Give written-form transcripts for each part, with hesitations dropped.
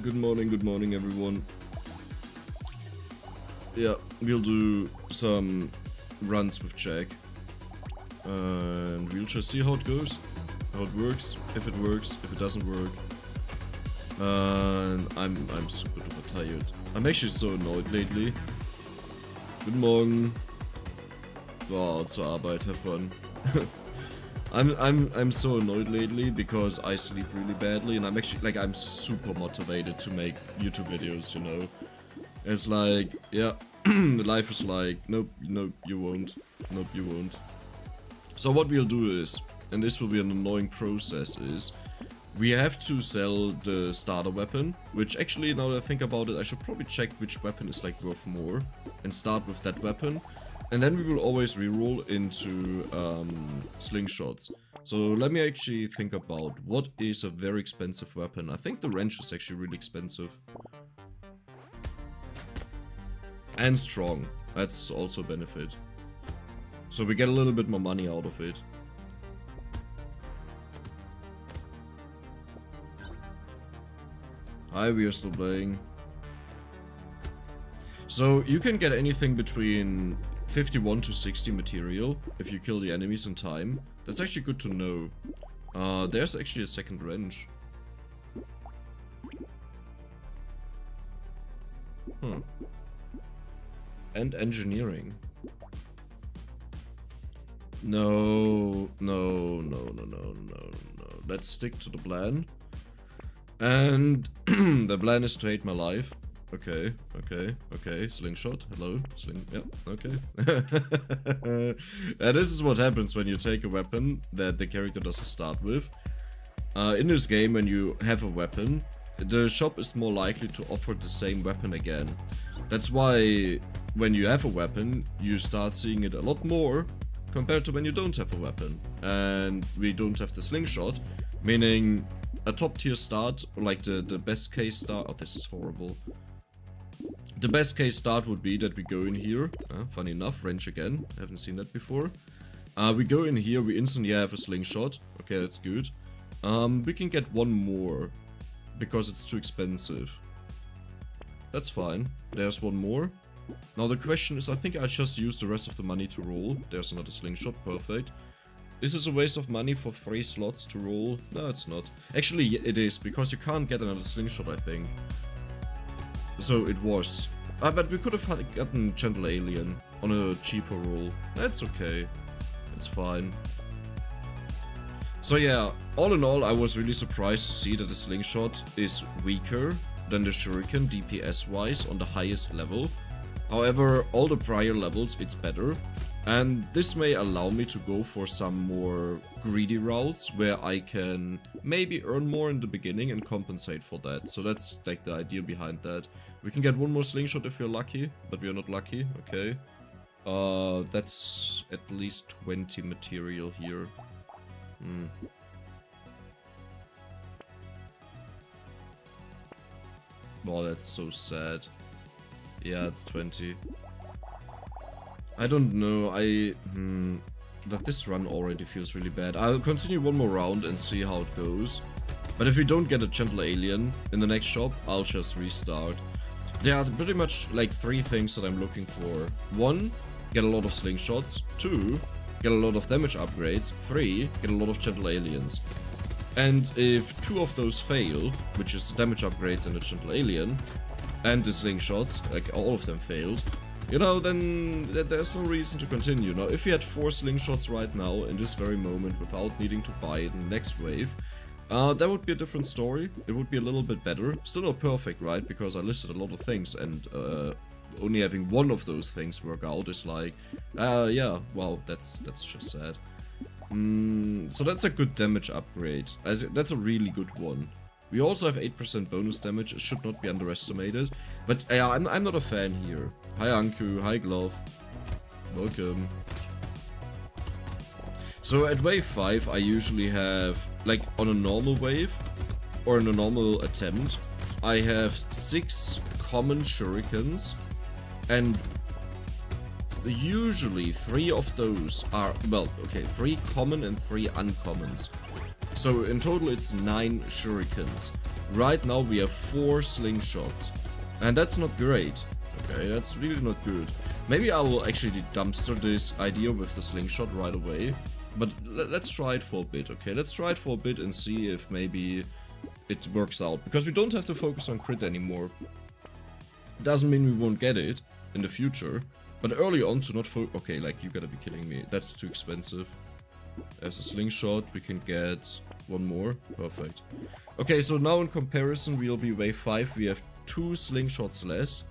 Good morning everyone. Yeah, we'll do some runs with Jack. And we'll just see how it goes. How it works, if it doesn't work. And I'm super duper tired. I'm actually so annoyed lately. Guten Morgen. Wow, zur Arbeit, have fun. I'm so annoyed lately because I sleep really badly and I'm super motivated to make YouTube videos, you know. It's like, yeah, life is like, nope, you won't. Nope, you won't. So what we'll do is, and this will be an annoying process, is we have to sell the starter weapon, which actually, now that I think about it, I should probably check which weapon is like worth more and start with that weapon. And then we will always reroll into slingshots. So let me actually think about what is a very expensive weapon. I think the wrench is actually really expensive. And strong. That's also a benefit. So we get a little bit more money out of it. Hi, we are still playing. So you can get anything between 51 to 60 material if you kill the enemies in time. That's actually good to know. There's actually a second wrench. And engineering. No. Let's stick to the plan. And the plan is to hate my life. Okay. Slingshot. Hello. Yeah, okay. This is what happens when you take a weapon that the character doesn't start with. In this game, when you have a weapon, the shop is more likely to offer the same weapon again. That's why when you have a weapon, you start seeing it a lot more compared to when you don't have a weapon. And we don't have the slingshot, meaning a top tier start, or like the best case start. Oh, this is horrible. The best case start would be that we go in here. Funny enough, wrench again. I haven't seen that before. We go in here, we instantly have a slingshot. Okay, that's good. We can get one more because it's too expensive. That's fine. There's one more. Now the question is, I think I just use the rest of the money to roll. There's another slingshot, perfect. Is this a waste of money for 3 slots to roll? No, it's not. Actually, it is, because you can't get another slingshot, I think. So it was. But we could have gotten Gentle Alien on a cheaper roll. That's okay. It's fine. So yeah, all in all, I was really surprised to see that the slingshot is weaker than the shuriken DPS-wise on the highest level. However, all the prior levels, it's better. And this may allow me to go for some more greedy routes where I can maybe earn more in the beginning and compensate for that. So that's like the idea behind that. We can get one more slingshot if we're lucky, but we are not lucky. Okay. That's at least 20 material here. Wow, that's so sad. Yeah, it's 20. I don't know, that this run already feels really bad. I'll continue one more round and see how it goes. But if we don't get a Gentle Alien in the next shop, I'll just restart. There are pretty much like 3 things that I'm looking for. 1, get a lot of slingshots. 2, get a lot of damage upgrades. 3, get a lot of Gentle Aliens. And if 2 of those fail, which is the damage upgrades and the Gentle Alien, and the slingshots, like all of them failed, you know, then there's no reason to continue. Now, if we had 4 slingshots right now, in this very moment, without needing to buy it in the next wave, that would be a different story. It would be a little bit better. Still not perfect, right? Because I listed a lot of things, and only having one of those things work out is like, yeah, well, that's just sad. So that's a good damage upgrade. That's a really good one. We also have 8% bonus damage, it should not be underestimated. But yeah, I'm not a fan here. Hi Anku, hi Glove. Welcome. So at wave 5 I usually have, like on a normal wave, or in a normal attempt, I have 6 common shurikens, and usually 3 of those are, well, okay, 3 common and 3 uncommons. So in total it's 9 shurikens. Right now we have 4 slingshots. And that's not great. Okay, that's really not good. Maybe I will actually dumpster this idea with the slingshot right away. But let's try it for a bit, okay? Let's try it for a bit and see if maybe it works out. Because we don't have to focus on crit anymore. Doesn't mean we won't get it in the future. But early on to not okay, like, you gotta be kidding me. That's too expensive. As a slingshot, we can get 1 more. Perfect. Okay, so now in comparison, we'll be wave 5. We have 2 slingshots less.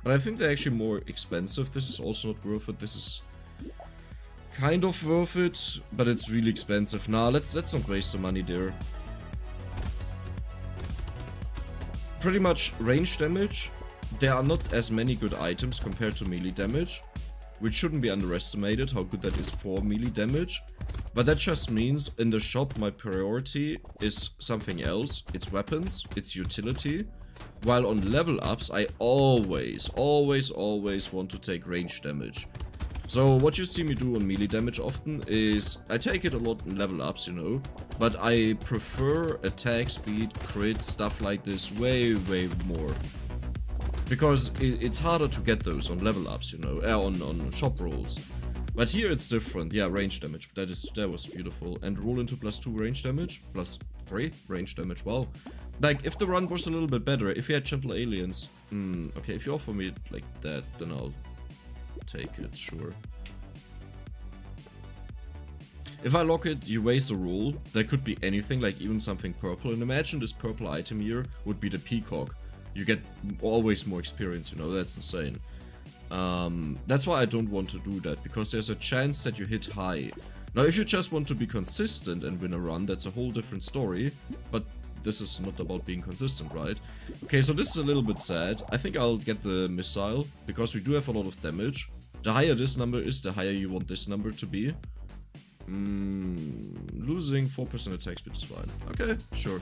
But I think they're actually more expensive. This is also not worth it. This is kind of worth it, but it's really expensive. Nah, let's not waste the money there. Pretty much range damage. There are not as many good items compared to melee damage, which shouldn't be underestimated how good that is for melee damage. But that just means in the shop my priority is something else. It's weapons, it's utility. While on level ups I always want to take range damage. So what you see me do on melee damage often is I take it a lot in level ups, you know. But I prefer attack speed, crit, stuff like this way more. Because it's harder to get those on level ups, you know, on shop rolls. But here it's different. Yeah, range damage. That was beautiful. And roll into +2 range damage, +3 range damage. Wow. Like, if the run was a little bit better, if you had gentle aliens, okay, if you offer me like that, then I'll take it, sure. If I lock it, you waste a roll. That could be anything, like even something purple. And imagine this purple item here would be the peacock. You get always more experience, you know, that's insane. That's why I don't want to do that, because there's a chance that you hit high. Now, if you just want to be consistent and win a run, that's a whole different story. But this is not about being consistent, right? Okay, so this is a little bit sad. I think I'll get the missile, because we do have a lot of damage. The higher this number is, the higher you want this number to be. Losing 4% attack speed is fine. Okay, sure.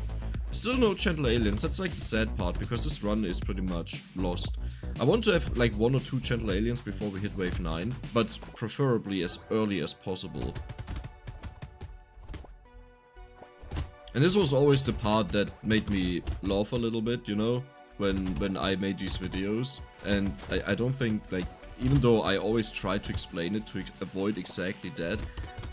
Still no gentle aliens. That's like the sad part, because this run is pretty much lost. I want to have like 1 or 2 gentle aliens before we hit wave 9, but preferably as early as possible. And this was always the part that made me laugh a little bit, you know, when I made these videos. And I don't think, like, even though I always try to explain it to avoid exactly that,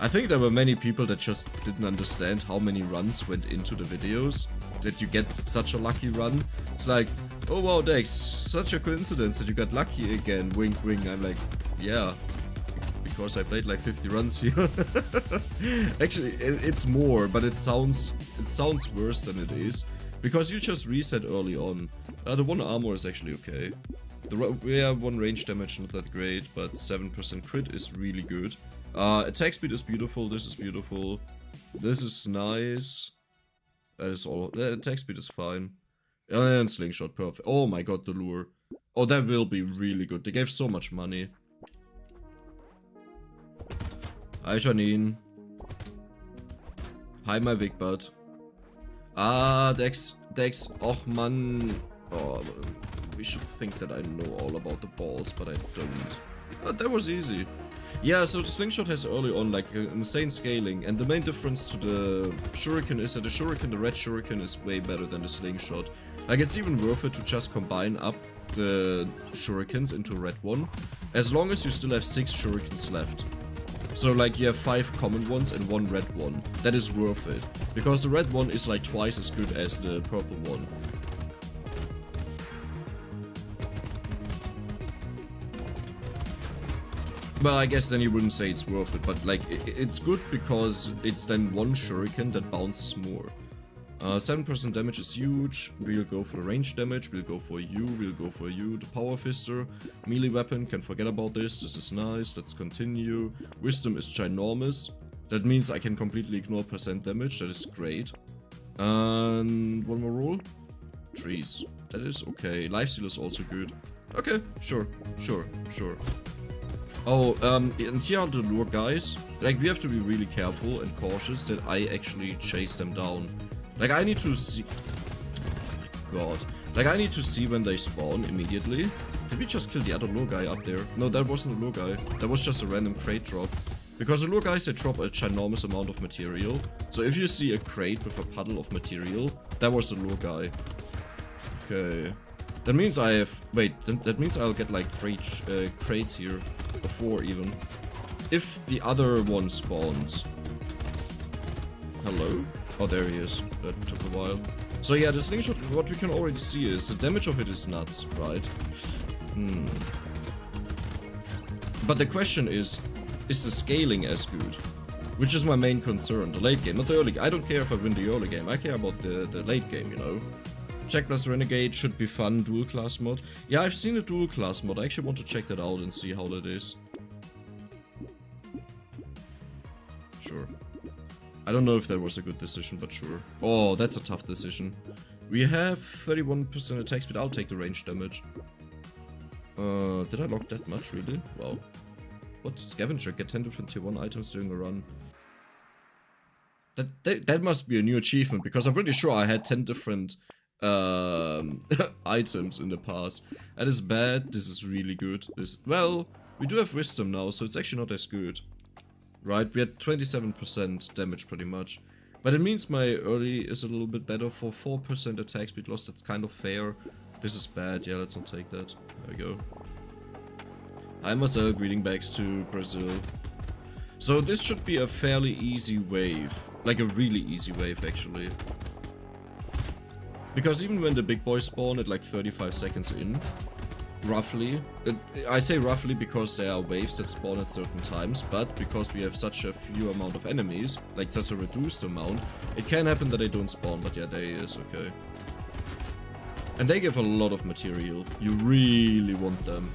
I think there were many people that just didn't understand how many runs went into the videos, that you get such a lucky run. It's like, oh wow, Dex, such a coincidence that you got lucky again, wink wink. I'm like, yeah, because I played like 50 runs here. Actually, it's more, but it sounds worse than it is, because you just reset early on. The 1 armor is actually okay. Yeah, 1 range damage, not that great, but 7% crit is really good. Attack speed is beautiful, this is beautiful. This is nice. That is all. The attack speed is fine. And slingshot, perfect. Oh my god, the lure. Oh, that will be really good. They gave so much money. Hi, Janine. Hi, my big butt. Ah, Dex. Oh, man. Oh, we should think that I know all about the balls, but I don't. But that was easy. Yeah, so the slingshot has early on like insane scaling, and the main difference to the shuriken is that the red shuriken is way better than the slingshot. Like, it's even worth it to just combine up the shurikens into a red one, as long as you still have 6 shurikens left. So like you have 5 common ones and 1 red one. That is worth it, because the red one is like twice as good as the purple one. Well, I guess then you wouldn't say it's worth it, but like, it's good because it's then 1 shuriken that bounces more. 7% damage is huge. We'll go for the range damage, we'll go for you, the power fister. Melee weapon, can forget about this, this is nice, let's continue. Wisdom is ginormous. That means I can completely ignore percent damage, that is great. And 1 more roll. Trees, that is okay. Lifesteal is also good. Okay, sure. Oh, and here are the lure guys. Like, we have to be really careful and cautious that I actually chase them down. Like, I need to see... Oh my god. Like, I need to see when they spawn immediately. Did we just kill the other lure guy up there? No, that wasn't a lure guy. That was just a random crate drop. Because the lure guys, they drop a ginormous amount of material. So if you see a crate with a puddle of material, that was the lure guy. Okay. That means I have... Wait, that means I'll get like 3 crates here. Or 4 even. If the other one spawns. Hello? Oh, there he is. That took a while. So yeah, the slingshot, what we can already see is the damage of it is nuts, right? But the question is the scaling as good? Which is my main concern, the late game, not the early game. I don't care if I win the early game, I care about the late game, you know? Check plus Renegade should be fun, dual class mod. Yeah, I've seen a dual class mod, I actually want to check that out and see how that is. Sure. I don't know if that was a good decision, but sure. Oh, that's a tough decision. We have 31% attack speed, I'll take the range damage. Did I lock that much, really? Wow. What? Scavenger, get 10 different tier 1 items during a run. That must be a new achievement, because I'm pretty sure I had 10 different items in the past. That is bad, this is really good. Well, we do have wisdom now, so it's actually not as good. Right, we had 27% damage pretty much. But it means my early is a little bit better for 4% attack speed loss, that's kind of fair. This is bad, yeah, let's not take that. There we go. Hi Marcel, greeting backs to Brazil. So this should be a fairly easy wave. Like a really easy wave, actually. Because even when the big boys spawn at like 35 seconds in, roughly, I say roughly because there are waves that spawn at certain times, but because we have such a few amount of enemies, like such a reduced amount, it can happen that they don't spawn, but yeah, there he is, okay. And they give a lot of material, you really want them.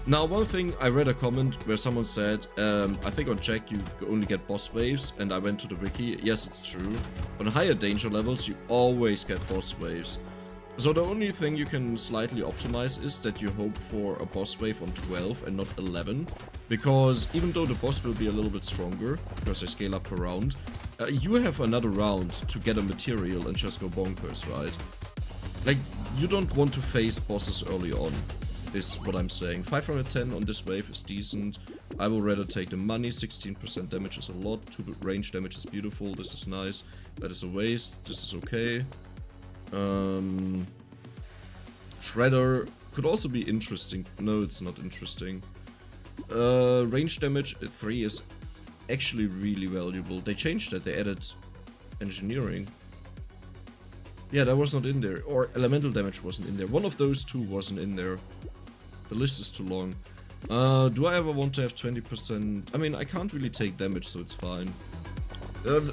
Now, one thing, I read a comment where someone said, I think on Jack you only get boss waves, and I went to the wiki. Yes, it's true. On higher danger levels, you always get boss waves. So the only thing you can slightly optimize is that you hope for a boss wave on 12 and not 11. Because even though the boss will be a little bit stronger, because they scale up per round, you have another round to get a material and just go bonkers, right? Like, you don't want to face bosses early on. Is what I'm saying. 510 on this wave is decent. I will rather take the money. 16% damage is a lot. 2 range damage is beautiful. This is nice. That is a waste. This is okay. Shredder could also be interesting. No, it's not interesting. Range damage 3 is actually really valuable. They changed that. They added engineering. Yeah, that was not in there. Or elemental damage wasn't in there. One of those two wasn't in there. The list is too long. Do I ever want to have 20%? I mean, I can't really take damage, so it's fine.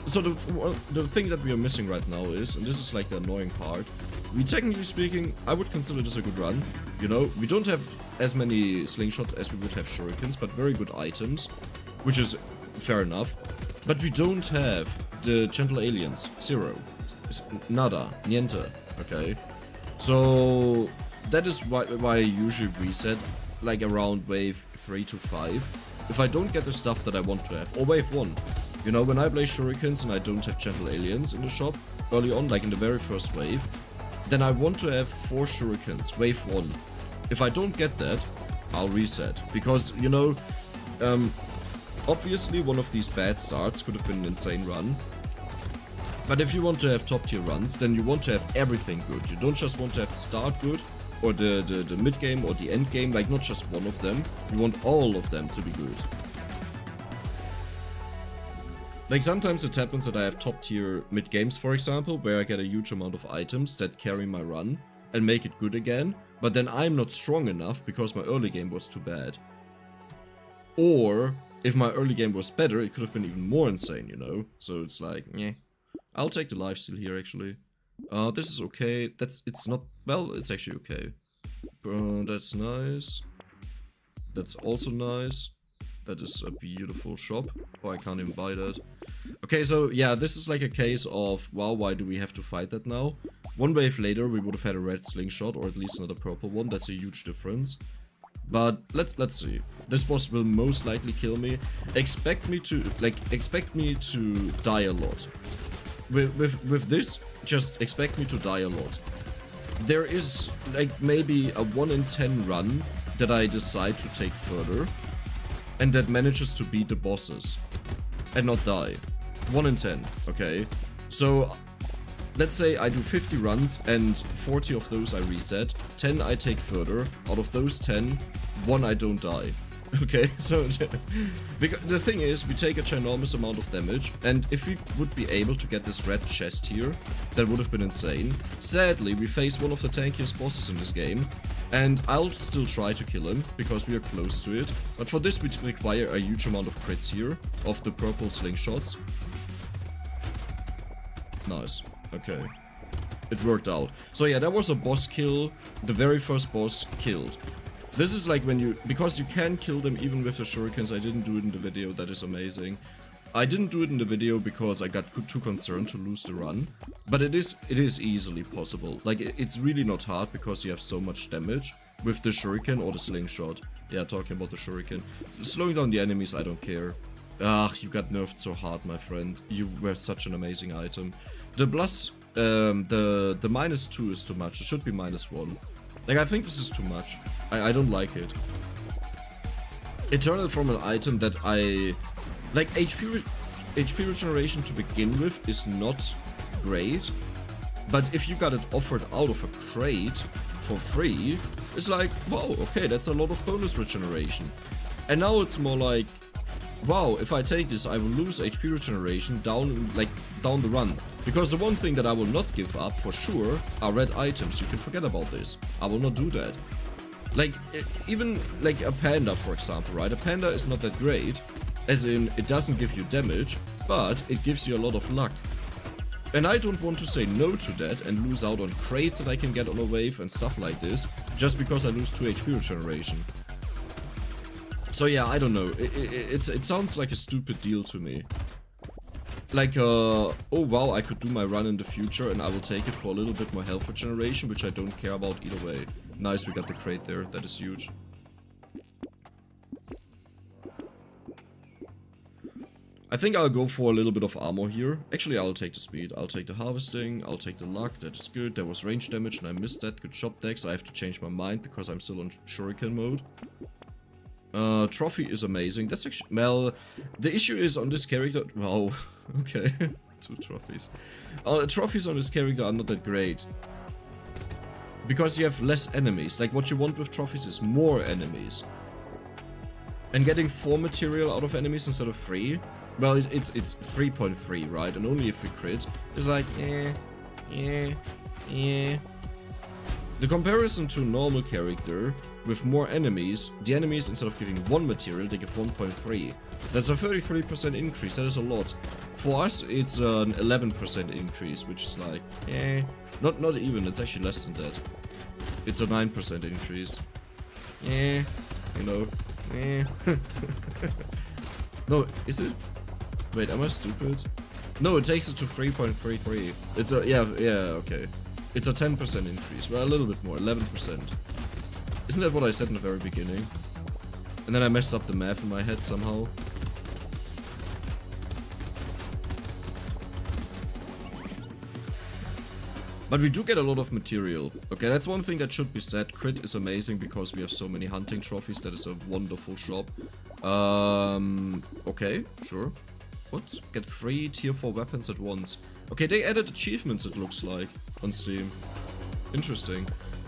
So the thing that we are missing right now is, and this is like the annoying part, we technically speaking, I would consider this a good run. You know, we don't have as many slingshots as we would have shurikens, but very good items, which is fair enough. But we don't have the gentle aliens. 0. Nada. Niente. Okay. So that is why I usually reset like around wave 3 to 5. If I don't get the stuff that I want to have, or wave 1. You know, when I play shurikens and I don't have gentle aliens in the shop early on, like in the very first wave, then I want to have 4 shurikens, wave 1. If I don't get that, I'll reset. Because, you know, obviously one of these bad starts could have been an insane run. But if you want to have top tier runs, then you want to have everything good. You don't just want to have the start good, or the mid game, or the end game, like not just one of them. You want all of them to be good. Like sometimes it happens that I have top tier mid games, for example, where I get a huge amount of items that carry my run and make it good again, but then I'm not strong enough because my early game was too bad. Or if my early game was better, it could have been even more insane, you know? So it's like, yeah. I'll take the lifesteal here, actually. This is okay. It's not... Well, it's actually okay. That's nice. That's also nice. That is a beautiful shop. Oh, I can't even buy that. Okay, so yeah, this is like a case of, wow, why do we have to fight that now? One wave later, we would have had a red slingshot, or at least not a purple one. That's a huge difference. But let's see. This boss will most likely kill me. Expect me to die a lot. With this, just expect me to die a lot. There is like maybe a 1 in 10 run that I decide to take further, and that manages to beat the bosses. and not die. 1 in 10, okay? So, let's say I do 50 runs and 40 of those I reset, 10 I take further, out of those 10, 1 I don't die. Okay, so because the thing is, we take a ginormous amount of damage, and if we would be able to get this red chest here, that would have been insane. Sadly, we face one of the tankiest bosses in this game, and I'll still try to kill him, because we are close to it, but for this we require a huge amount of crits here, of the purple slingshots. Nice, okay. It worked out. So yeah, that was a boss kill, the very first boss killed. This is like when you, because you can kill them even with the shurikens. I didn't do it in the video, that is amazing. I didn't do it in the video because I got too concerned to lose the run. But it is easily possible. Like, it's really not hard because you have so much damage with the shuriken or the slingshot. Yeah, talking about the shuriken. Slowing down the enemies, I don't care. Ah, you got nerfed so hard, my friend. You were such an amazing item. The plus, the -2 is too much. It should be -1. Like, I think this is too much. I don't like it. Eternal from an item that I... Like, HP regeneration to begin with is not great. But if you got it offered out of a crate for free, it's like, wow, okay, that's a lot of bonus regeneration. And now it's more like, wow, if I take this, I will lose HP regeneration down the run. Because the one thing that I will not give up for sure are red items. You can forget about this. I will not do that. Like, even like a panda, for example, right? A panda is not that great, as in it doesn't give you damage, but it gives you a lot of luck. And I don't want to say no to that and lose out on crates that I can get on a wave and stuff like this, just because I lose 2 HP regeneration. So yeah, I don't know. It sounds like a stupid deal to me. Like, oh wow, I could do my run in the future and I will take it for a little bit more health regeneration, which I don't care about either way. Nice, we got the crate there. That is huge. I think I'll go for a little bit of armor here. Actually, I'll take the speed. I'll take the harvesting. I'll take the luck. That is good. There was range damage and I missed that. Good job, Dex. I have to change my mind because I'm still on shuriken mode. Trophy is amazing. That's actually... Well, the issue is on this character... Wow. Okay. 2 trophies. Trophies on this character are not that great. Because you have less enemies. Like, what you want with trophies is more enemies. And getting 4 material out of enemies instead of 3... Well, it's 3.3, right? And only if we crit. It's like, The comparison to a normal character with more enemies, the enemies, instead of giving 1 material, they give 1.3. That's a 33% increase. That is a lot. For us, it's an 11% increase, which is like, not even. It's actually less than that. It's a 9% increase. You know, No, is it? Wait, am I stupid? No, it takes it to 3.33. It's a, yeah, okay. It's a 10% increase. Well, a little bit more, 11%. Isn't that what I said in the very beginning? And then I messed up the math in my head somehow. But we do get a lot of material. Okay, that's one thing that should be said. Crit is amazing because we have so many hunting trophies. That is a wonderful shop. Okay, sure. What? Get 3 tier 4 weapons at once. Okay, they added achievements, it looks like, on Steam. Interesting.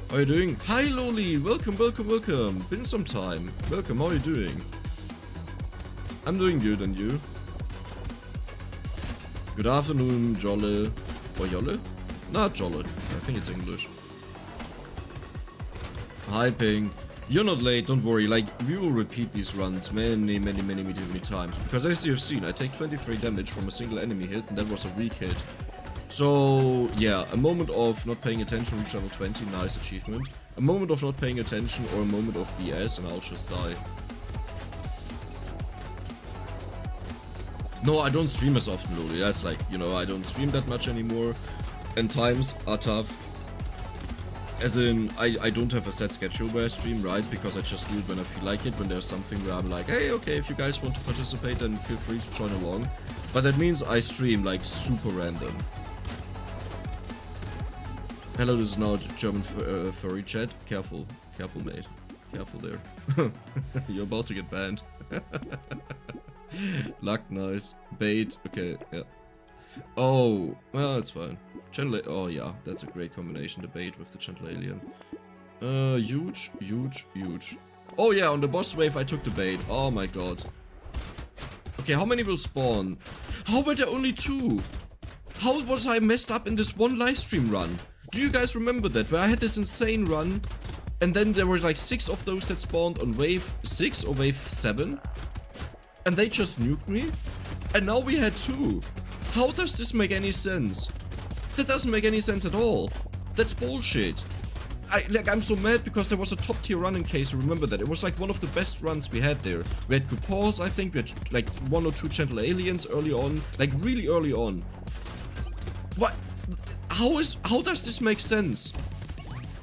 How are you doing? Hi, Loli! Welcome, welcome, welcome! Been some time. Welcome, how are you doing? I'm doing good, and you? Good afternoon, Jolle. Or Jolle? Not Jolle. I think it's English. Hi, Pink. You're not late, don't worry. Like, we will repeat these runs many times. Because as you've seen, I take 23 damage from a single enemy hit, and that was a weak hit. So, yeah, a moment of not paying attention, reach level 20, nice achievement. A moment of not paying attention, or a moment of BS, and I'll just die. No, I don't stream as often, Loli. That's like, you know, I don't stream that much anymore. And times are tough. As in, I don't have a set schedule where I stream, right? Because I just do it when I feel like it, when there's something where I'm like, hey, okay, if you guys want to participate, then feel free to join along. But that means I stream, like, super random. Hello, this is now German furry chat. Careful. Careful, mate. Careful there. You're about to get banned. Luck, nice. Bait, okay, yeah. Oh, well, that's fine. Gentle, oh yeah, that's a great combination, the bait with the gentle alien. Huge, huge, huge. Oh yeah, on the boss wave I took the bait. Oh my god. Okay, how many will spawn? How were there only 2? How was I messed up in this one livestream run? Do you guys remember that? Where I had this insane run, and then there were like 6 of those that spawned on wave 6 or wave 7? And they just nuked me? And now we had 2. How does this make any sense? That doesn't make any sense at all. That's bullshit. I'm so mad because there was a top tier run, in case you remember that. It was like one of the best runs we had there. We had coupons, I think. We had like 1 or 2 gentle aliens early on. Like really early on. What? How does this make sense?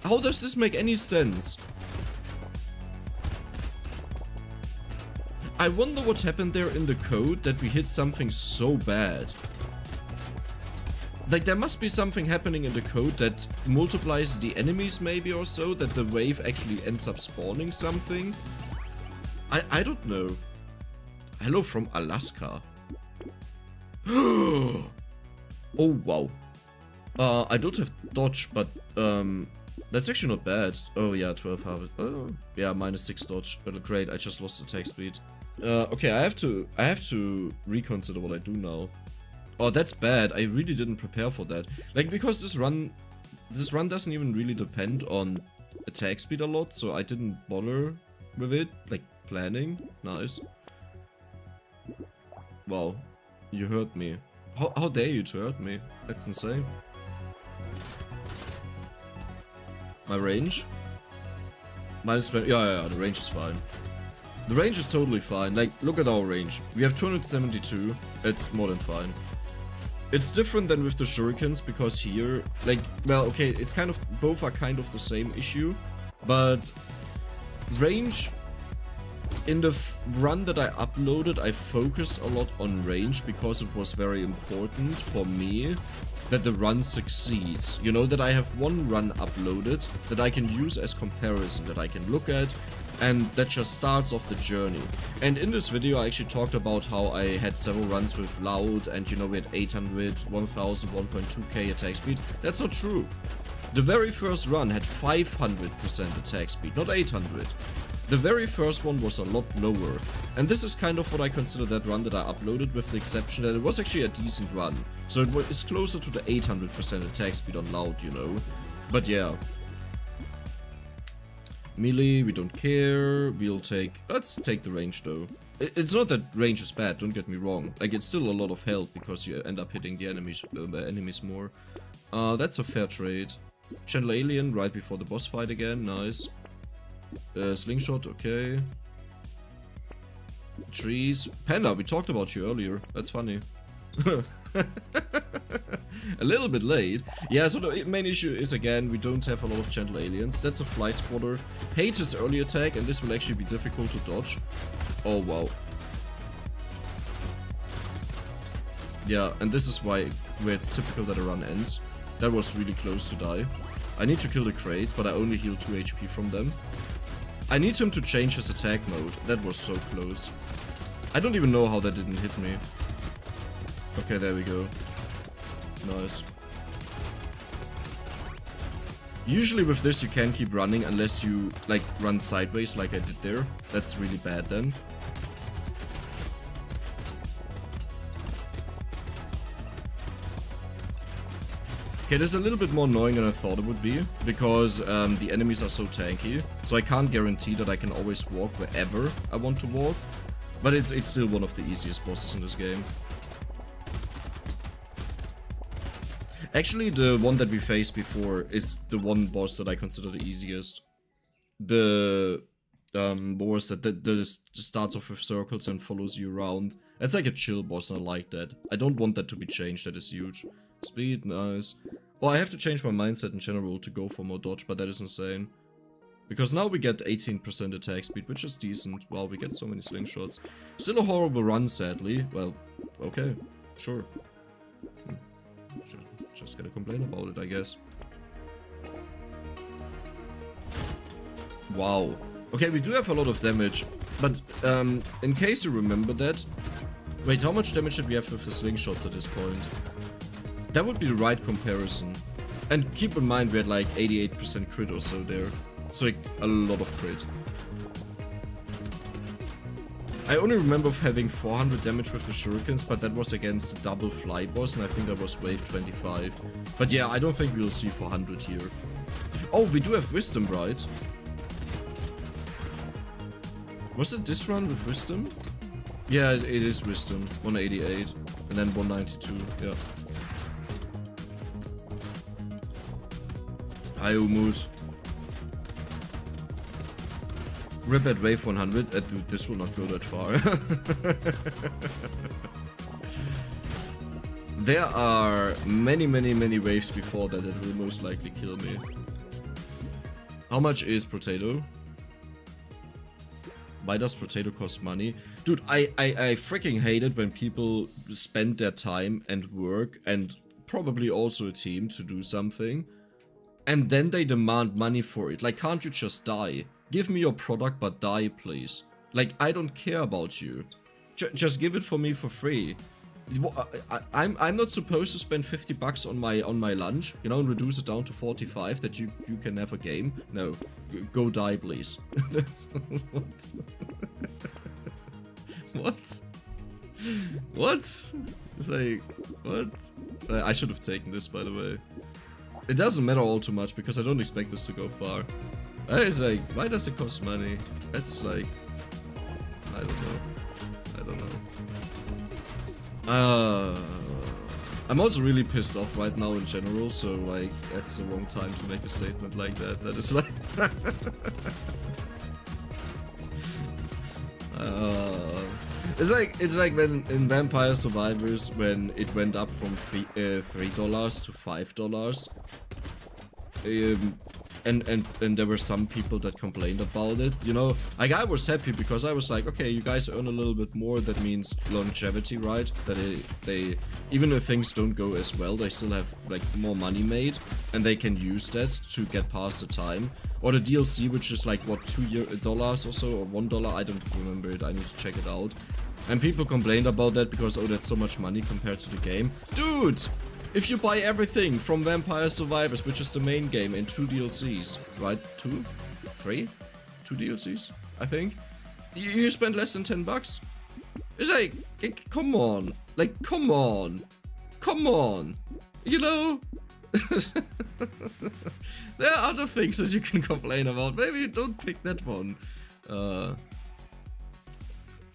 How does this make any sense? I wonder what happened there in the code that we hit something so bad. Like, there must be something happening in the code that multiplies the enemies maybe or so, that the wave actually ends up spawning something. I don't know. Hello from Alaska. Oh, wow. I don't have dodge, but that's actually not bad. Oh yeah, 12 harvest. Oh yeah, -6 dodge. Well, great, I just lost attack speed. Okay, I have to reconsider what I do now. Oh, that's bad. I really didn't prepare for that. Like, because this run doesn't even really depend on attack speed a lot, so I didn't bother with it. Like, planning. Nice. Wow. You hurt me. How dare you to hurt me? That's insane. My range? -20. Yeah, the range is fine. The range is totally fine. Like, look at our range. We have 272. It's more than fine. It's different than with the shurikens, because here, like, well, okay, it's kind of, both are kind of the same issue, but range, in the run that I uploaded, I focused a lot on range because it was very important for me that the run succeeds. You know, that I have one run uploaded that I can use as comparison, that I can look at, and that just starts off the journey. And in this video I actually talked about how I had several runs with Loud, and you know, we had 800, 1000, 1.2k attack speed. That's not true. The very first run had 500% attack speed, not 800. The very first one was a lot lower, and this is kind of what I consider that run that I uploaded, with the exception that it was actually a decent run. So it's closer to the 800% attack speed on Loud, you know. But yeah. Melee, we don't care. Let's take the range though. It's not that range is bad, don't get me wrong. Like, it's still a lot of health because you end up hitting the enemies more. That's a fair trade. Gentle alien right before the boss fight again, nice. Slingshot, okay. Trees. Panda, we talked about you earlier. That's funny. A little bit late. Yeah, so the main issue is, again, we don't have a lot of gentle aliens. That's a fly squatter. Hates his early attack, and this will actually be difficult to dodge. Oh, wow. Yeah, and this is where it's typical that a run ends. That was really close to die. I need to kill the crates, but I only heal 2 HP from them. I need him to change his attack mode. That was so close. I don't even know how that didn't hit me. Okay, there we go. Nice. Usually with this you can keep running unless you, like, run sideways like I did there. That's really bad then. Okay, this is a little bit more annoying than I thought it would be, because the enemies are so tanky, so I can't guarantee that I can always walk wherever I want to walk, but it's still one of the easiest bosses in this game. Actually, the one that we faced before is the one boss that I consider the easiest. The boss that starts off with circles and follows you around. That's like a chill boss, and I like that. I don't want that to be changed, that is huge. Speed, nice. Oh, I have to change my mindset in general to go for more dodge, but that is insane. Because now we get 18% attack speed, which is decent. Wow, we get so many slingshots. Still a horrible run, sadly. Well, okay, sure. Just gotta complain about it, I guess. Wow. Okay, we do have a lot of damage. But in case you remember that, wait, how much damage did we have with the slingshots at this point? That would be the right comparison. And keep in mind we had like 88% crit or so there. So like a lot of crit. I only remember having 400 damage with the shurikens, but that was against the double fly boss, and I think that was wave 25. But yeah, I don't think we'll see 400 here. Oh, we do have wisdom, right? Was it this run with wisdom? Yeah, it is wisdom. 188 and then 192. Yeah. Hi, Umut. Rip at wave 100. Dude, this will not go that far. There are many waves before that will most likely kill me. How much is Brotato? Why does Brotato cost money? Dude, I freaking hate it when people spend their time and work and probably also a team to do something, and then they demand money for it. Like, can't you just die? Give me your product, but die, please. Like, I don't care about you. Just give it for me for free. I'm not supposed to spend 50 bucks on my lunch, you know, and reduce it down to 45 that you can have a game. No, go die, please. What? What? What? It's like, what? I should have taken this, by the way. It doesn't matter all too much because I don't expect this to go far. It's like, why does it cost money? That's like, I don't know. I don't know. I'm also really pissed off right now in general, so like, that's the wrong time to make a statement like that. That is like... It's like when in Vampire Survivors, when it went up from $3 to $5. And there were some people that complained about it, you know. Like, I was happy because I was like, okay, you guys earn a little bit more, that means longevity, right? That they even if things don't go as well, they still have like more money made, and they can use that to get past the time. Or the DLC, which is like, what, $2 or so, or $1, I don't remember it, I need to check it out. And people complained about that because, oh, that's so much money compared to the game. Dude! If you buy everything from Vampire Survivors, which is the main game, in 2 DLCs, right? 2? 3? 2 DLCs, I think. You spend less than 10 bucks. It's like, come on. Like, come on. Come on. You know? There are other things that you can complain about. Maybe don't pick that one. I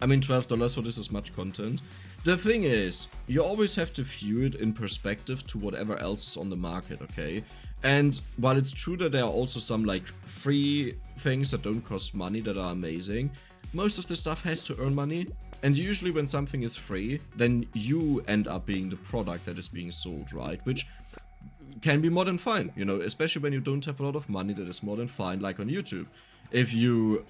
mean, $12 for this is much content. The thing is, you always have to view it in perspective to whatever else is on the market, okay? And while it's true that there are also some like free things that don't cost money that are amazing, most of the stuff has to earn money. And usually when something is free, then you end up being the product that is being sold, right? Which can be more than fine, you know, especially when you don't have a lot of money, that is more than fine, like on YouTube. If you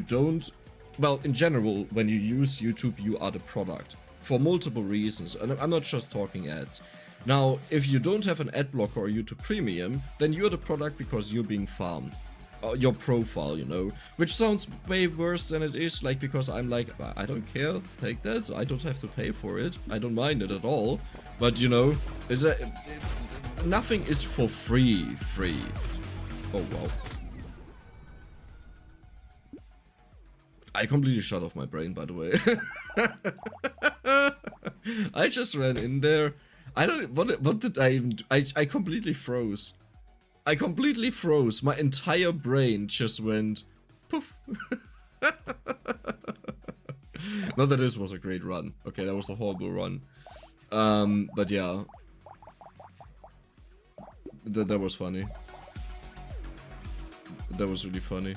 don't, well, in general, when you use YouTube, you are the product. For multiple reasons, and I'm not just talking ads. Now, if you don't have an ad blocker or YouTube Premium, then you're the product because you're being farmed. Your profile, you know, which sounds way worse than it is, like, because I'm like, I don't care, take that, I don't have to pay for it, I don't mind it at all, but, you know, nothing is for free. Oh, wow. I completely shut off my brain, by the way. I just ran in there. I don't. What did I even do? I completely froze. I completely froze. My entire brain just went poof. Not that this was a great run. Okay, that was a horrible run. But yeah, that was funny. That was really funny.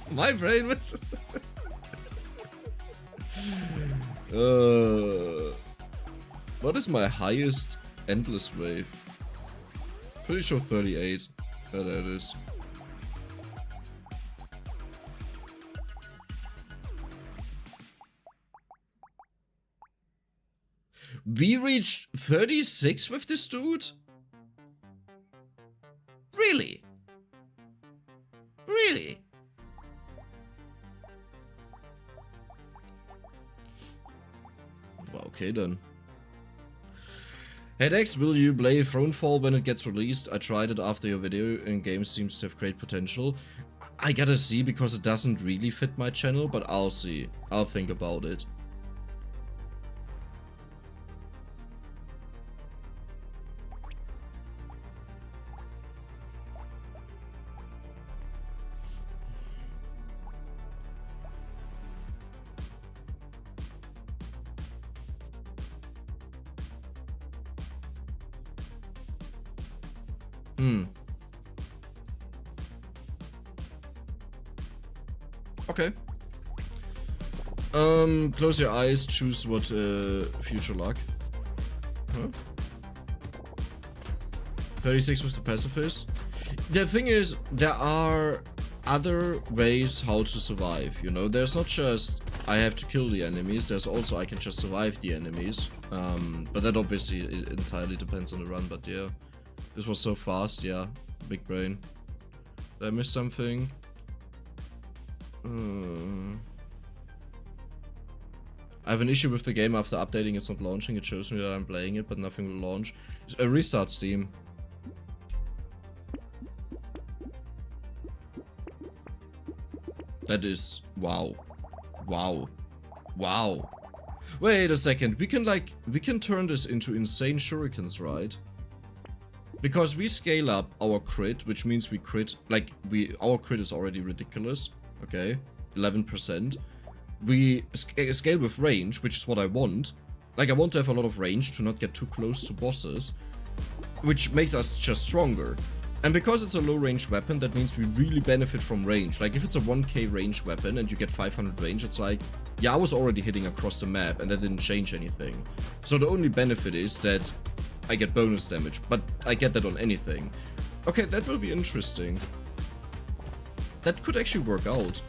My brain was... What is my highest endless wave? Pretty sure 38. Oh, there it is. We reached 36 with this dude? Really? Really? Okay then. Hey Dex, will you play Thronefall when it gets released? I tried it after your video and game seems to have great potential. I gotta see because it doesn't really fit my channel, but I'll see. I'll think about it. Okay. Close your eyes, choose what future luck. Huh? 36 with the pacifist. The thing is, there are other ways how to survive, you know? There's not just I have to kill the enemies, there's also I can just survive the enemies. But that obviously entirely depends on the run, but yeah. This was so fast, yeah. Big brain. Did I miss something? I have an issue with the game after updating, it's not launching. It shows me that I'm playing it, but nothing will launch. Restart Steam. That is... wow. Wow. Wow. Wait a second. We can turn this into insane shurikens, right? Because we scale up our crit, which means we crit... our crit is already ridiculous. Okay, 11%. We scale with range, which is what I want. Like, I want to have a lot of range to not get too close to bosses, which makes us just stronger. And because it's a low range weapon, that means we really benefit from range. Like, if it's a 1k range weapon and you get 500 range, it's like, yeah, I was already hitting across the map and that didn't change anything. So the only benefit is that I get bonus damage, but I get that on anything. Okay, that will be interesting. That could actually work out.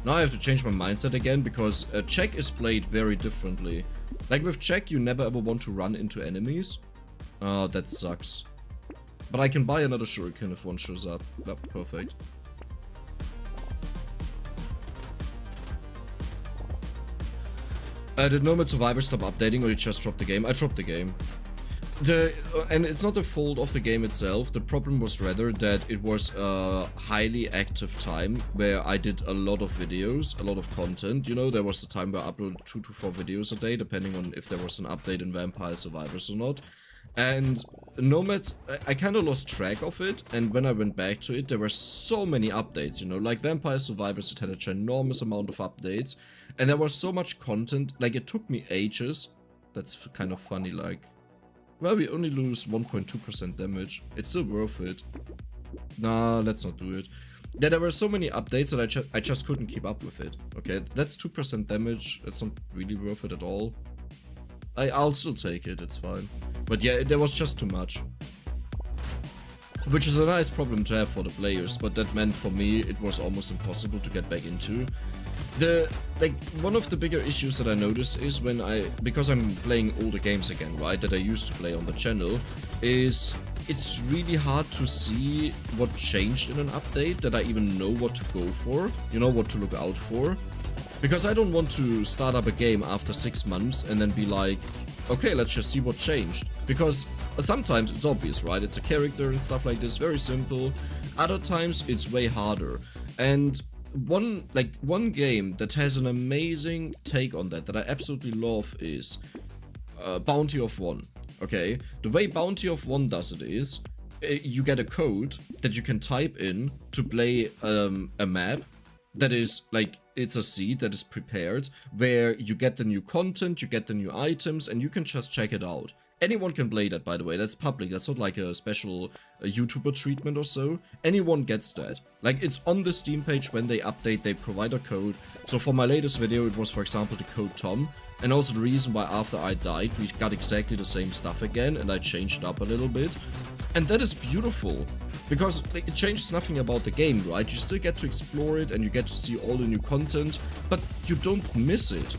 Now I have to change my mindset again, because check is played very differently. Like with check, you never ever want to run into enemies. That sucks. But I can buy another shuriken if one shows up. Yep, perfect. Did Nomad Survivor stop updating or you just dropped the game? I dropped the game. And it's not the fault of the game itself. The problem was rather that it was a highly active time where I did a lot of videos, a lot of content. You know, there was a time where I uploaded 2 to 4 videos a day, depending on if there was an update in Vampire Survivors or not. And Nomad, I kind of lost track of it, and when I went back to it, there were so many updates, you know, like Vampire Survivors, it had a ginormous amount of updates, and there was so much content, like it took me ages. That's kind of funny, like, well, we only lose 1.2% damage, it's still worth it. Nah, let's not do it. Yeah, there were so many updates that I just couldn't keep up with it. Okay, that's 2% damage, that's not really worth it at all. I'll still take it, it's fine. But yeah, there was just too much. Which is a nice problem to have for the players, but that meant for me it was almost impossible to get back into. One of the bigger issues that I noticed is when because I'm playing older games again, right, that I used to play on the channel, is it's really hard to see what changed in an update, that I even know what to go for, you know, what to look out for. Because I don't want to start up a game after 6 months and then be like, okay, let's just see what changed. Because sometimes it's obvious, right? It's a character and stuff like this, very simple. Other times it's way harder. And one game that has an amazing take on that I absolutely love is Bounty of One. Okay, the way Bounty of One does it is you get a code that you can type in to play a map that is like, it's a seed that is prepared where you get the new content, you get the new items, and you can just check it out. Anyone can play that, by the way. That's public. That's not like a special YouTuber treatment or so. Anyone gets that. Like, it's on the Steam page when they update, they provide a code. So for my latest video, it was, for example, the code Tom. And also the reason why after I died, we got exactly the same stuff again, and I changed it up a little bit. And that is beautiful. Because it changes nothing about the game, right? You still get to explore it and you get to see all the new content, but you don't miss it.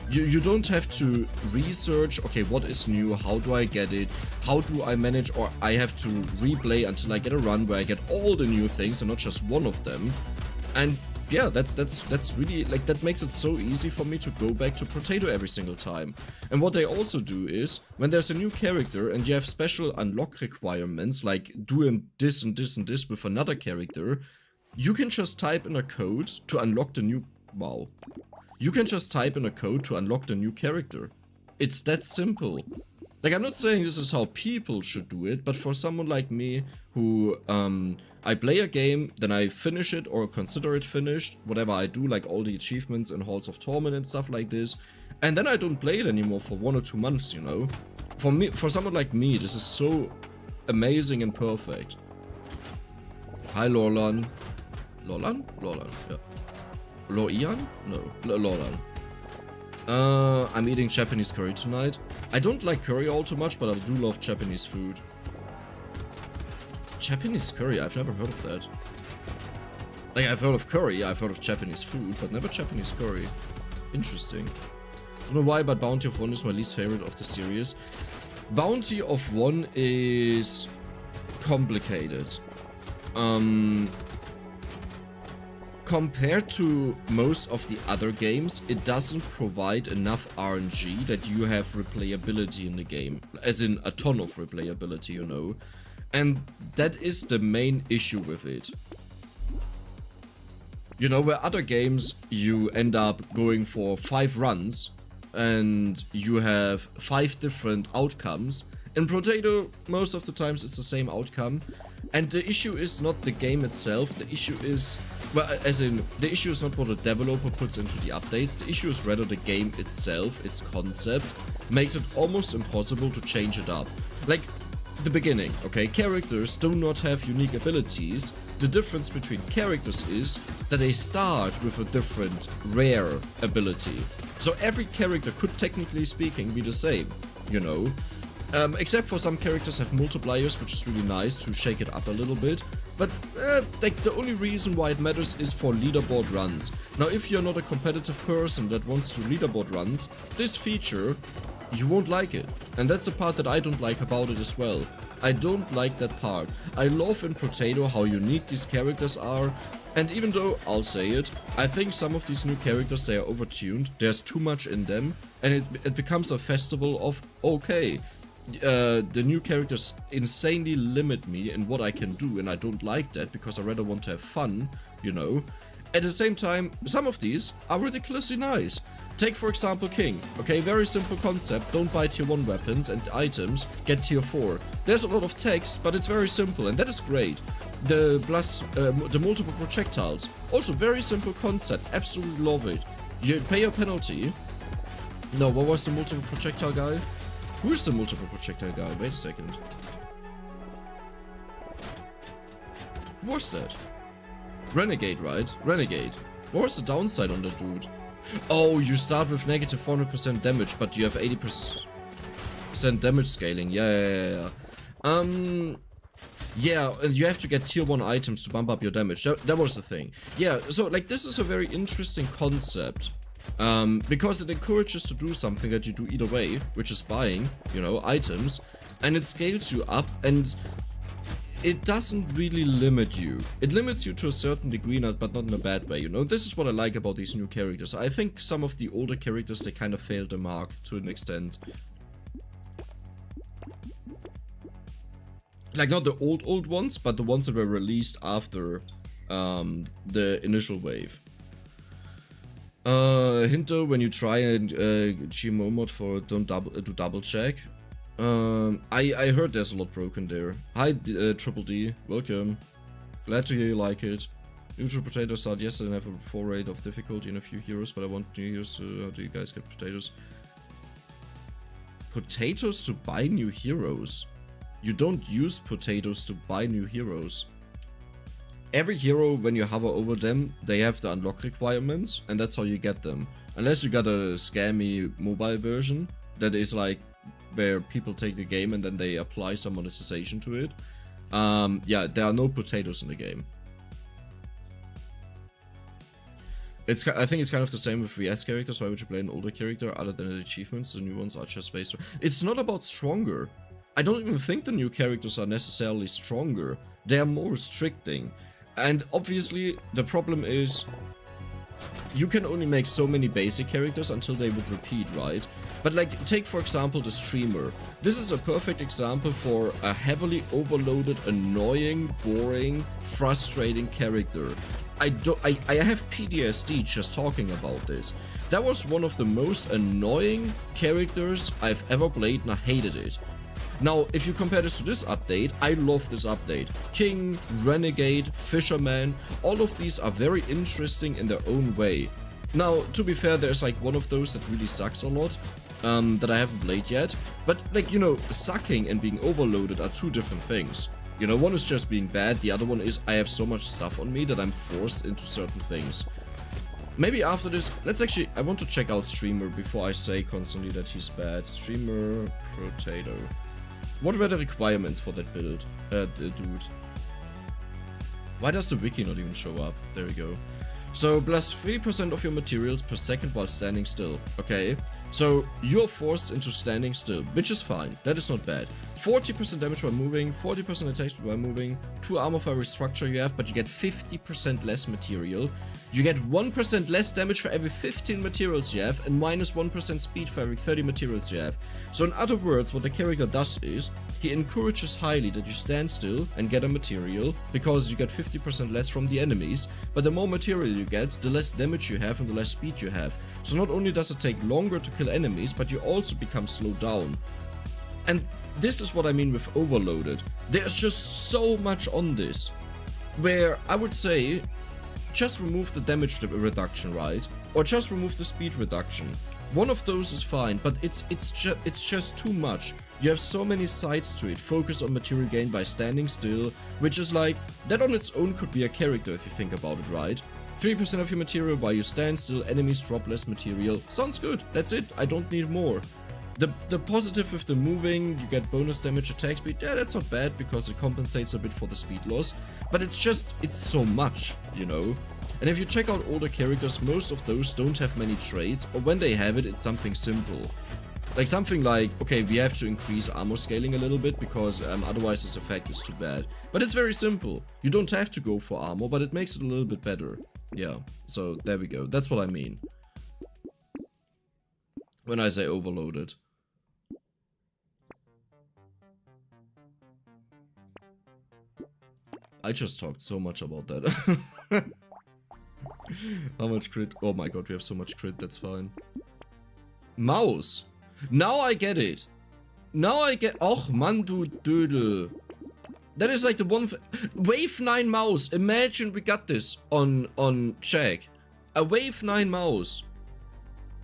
You don't have to research, okay, what is new, how do I get it, how do I manage, or I have to replay until I get a run where I get all the new things and not just one of them. And yeah, that's really, like, that makes it so easy for me to go back to Brotato every single time. And what they also do is, when there's a new character and you have special unlock requirements, like doing this and this and this with another character, you can just type in a code to unlock the new... Wow. You can just type in a code to unlock the new character. It's that simple. Like, I'm not saying this is how people should do it, but for someone like me who, I play a game, then I finish it or consider it finished, whatever I do, like all the achievements in Halls of Torment and stuff like this, and then I don't play it anymore for 1 or 2 months, you know? For me, for someone like me, this is so amazing and perfect. Hi, Lorlan. Lorlan? Lorlan, yeah. Lorian? No, Lorlan. I'm eating Japanese curry tonight. I don't like curry all too much, but I do love Japanese food. Japanese curry? I've never heard of that. Like, I've heard of curry, I've heard of Japanese food, but never Japanese curry. Interesting. I don't know why, but Bounty of One is my least favorite of the series. Bounty of One is complicated. Compared to most of the other games, it doesn't provide enough RNG that you have replayability in the game. As in a ton of replayability, you know. And that is the main issue with it. You know, where other games you end up going for 5 runs and you have 5 different outcomes. In Brotato, most of the times it's the same outcome. And the issue is not the game itself, the issue is... Well, as in, the issue is not what the developer puts into the updates, the issue is rather the game itself, its concept, makes it almost impossible to change it up. Like, the beginning, okay? Characters do not have unique abilities. The difference between characters is that they start with a different, rare ability. So every character could, technically speaking, be the same, you know? Except for some characters have multipliers, which is really nice to shake it up a little bit. But, like, the only reason why it matters is for leaderboard runs. Now, if you're not a competitive person that wants to leaderboard runs, this feature, you won't like it. And that's the part that I don't like about it as well. I don't like that part. I love in Brotato how unique these characters are. And even though, I'll say it, I think some of these new characters, they are overtuned. There's too much in them. And it becomes a festival of, okay, the new characters insanely limit me in what I can do, and I don't like that because I rather want to have fun, you know. At the same time, some of these are ridiculously nice. Take for example King, okay, very simple concept, don't buy tier 1 weapons and items, get tier 4. There's a lot of text, but it's very simple and that is great. The multiple projectiles, also very simple concept, absolutely love it. You pay a penalty. No, what was the multiple projectile guy? Who is the multiple projectile guy? Wait a second. Who was that? Renegade, right? Renegade. What was the downside on the dude? Oh, you start with negative 400% damage, but you have 80% damage scaling. Yeah. Yeah, and you have to get tier 1 items to bump up your damage. That was the thing. Yeah, so, like, this is a very interesting concept. Because it encourages to do something that you do either way, which is buying, you know, items, and it scales you up, and it doesn't really limit you. It limits you to a certain degree, but not in a bad way, you know. This is what I like about these new characters. I think some of the older characters, they kind of failed the mark to an extent. Like, not the old ones, but the ones that were released after the initial wave. Hinto, when you try and GMO mod for do double check. I heard there's a lot broken there. Hi, Triple D, welcome. Glad to hear you like it. Neutral potatoes started yesterday and have a 4 rate of difficulty in a few heroes, but I want new heroes. How do you guys get potatoes? Potatoes to buy new heroes? You don't use potatoes to buy new heroes. Every hero, when you hover over them, they have the unlock requirements, and that's how you get them. Unless you got a scammy mobile version, that is like, where people take the game and then they apply some monetization to it. Yeah, there are no potatoes in the game. I think it's kind of the same with VS characters. Why would you play an older character other than the achievements? The new ones are just based on... It's not about stronger. I don't even think the new characters are necessarily stronger. They are more restricting. And obviously, the problem is, you can only make so many basic characters until they would repeat, right? But like, take for example the streamer. This is a perfect example for a heavily overloaded, annoying, boring, frustrating character. I have PTSD just talking about this. That was one of the most annoying characters I've ever played and I hated it. Now, if you compare this to this update, I love this update. King, Renegade, Fisherman, all of these are very interesting in their own way. Now, to be fair, there's like one of those that really sucks a lot, that I haven't played yet. But like, you know, sucking and being overloaded are two different things. You know, one is just being bad, the other one is I have so much stuff on me that I'm forced into certain things. Maybe after this, let's actually, I want to check out Streamer before I say constantly that he's bad. Streamer, Brotato. What were the requirements for that build, the dude? Why does the wiki not even show up? There we go. So, plus 3% of your materials per second while standing still. Okay, so you're forced into standing still, which is fine. That is not bad. 40% damage while moving, 40% attack speed while moving, 2 armor for every structure you have, but you get 50% less material. You get 1% less damage for every 15 materials you have, and minus 1% speed for every 30 materials you have. So in other words, what the character does is, he encourages highly that you stand still and get a material, because you get 50% less from the enemies, but the more material you get, the less damage you have and the less speed you have. So not only does it take longer to kill enemies, but you also become slowed down. And this is what I mean with overloaded. There's just so much on this, where I would say, just remove the damage reduction, right? Or just remove the speed reduction. One of those is fine, but it's just too much. You have so many sides to it. Focus on material gain by standing still, which is like, that on its own could be a character if you think about it, right? 3% of your material while you stand still, enemies drop less material. Sounds good, that's it, I don't need more. The positive with the moving, you get bonus damage attack speed, yeah, that's not bad because it compensates a bit for the speed loss. But it's so much, you know? And if you check out older characters, most of those don't have many traits, or when they have it, it's something simple. Like something like, okay, we have to increase armor scaling a little bit because otherwise this effect is too bad. But it's very simple. You don't have to go for armor, but it makes it a little bit better. Yeah, so there we go. That's what I mean when I say overloaded. I just talked so much about that. How much crit? Oh my god, we have so much crit, that's fine. Mouse! Now I get it! Now I get- Och man, du Dödel. That is like the one- Wave 9 mouse! Imagine we got this on check. A Wave 9 mouse.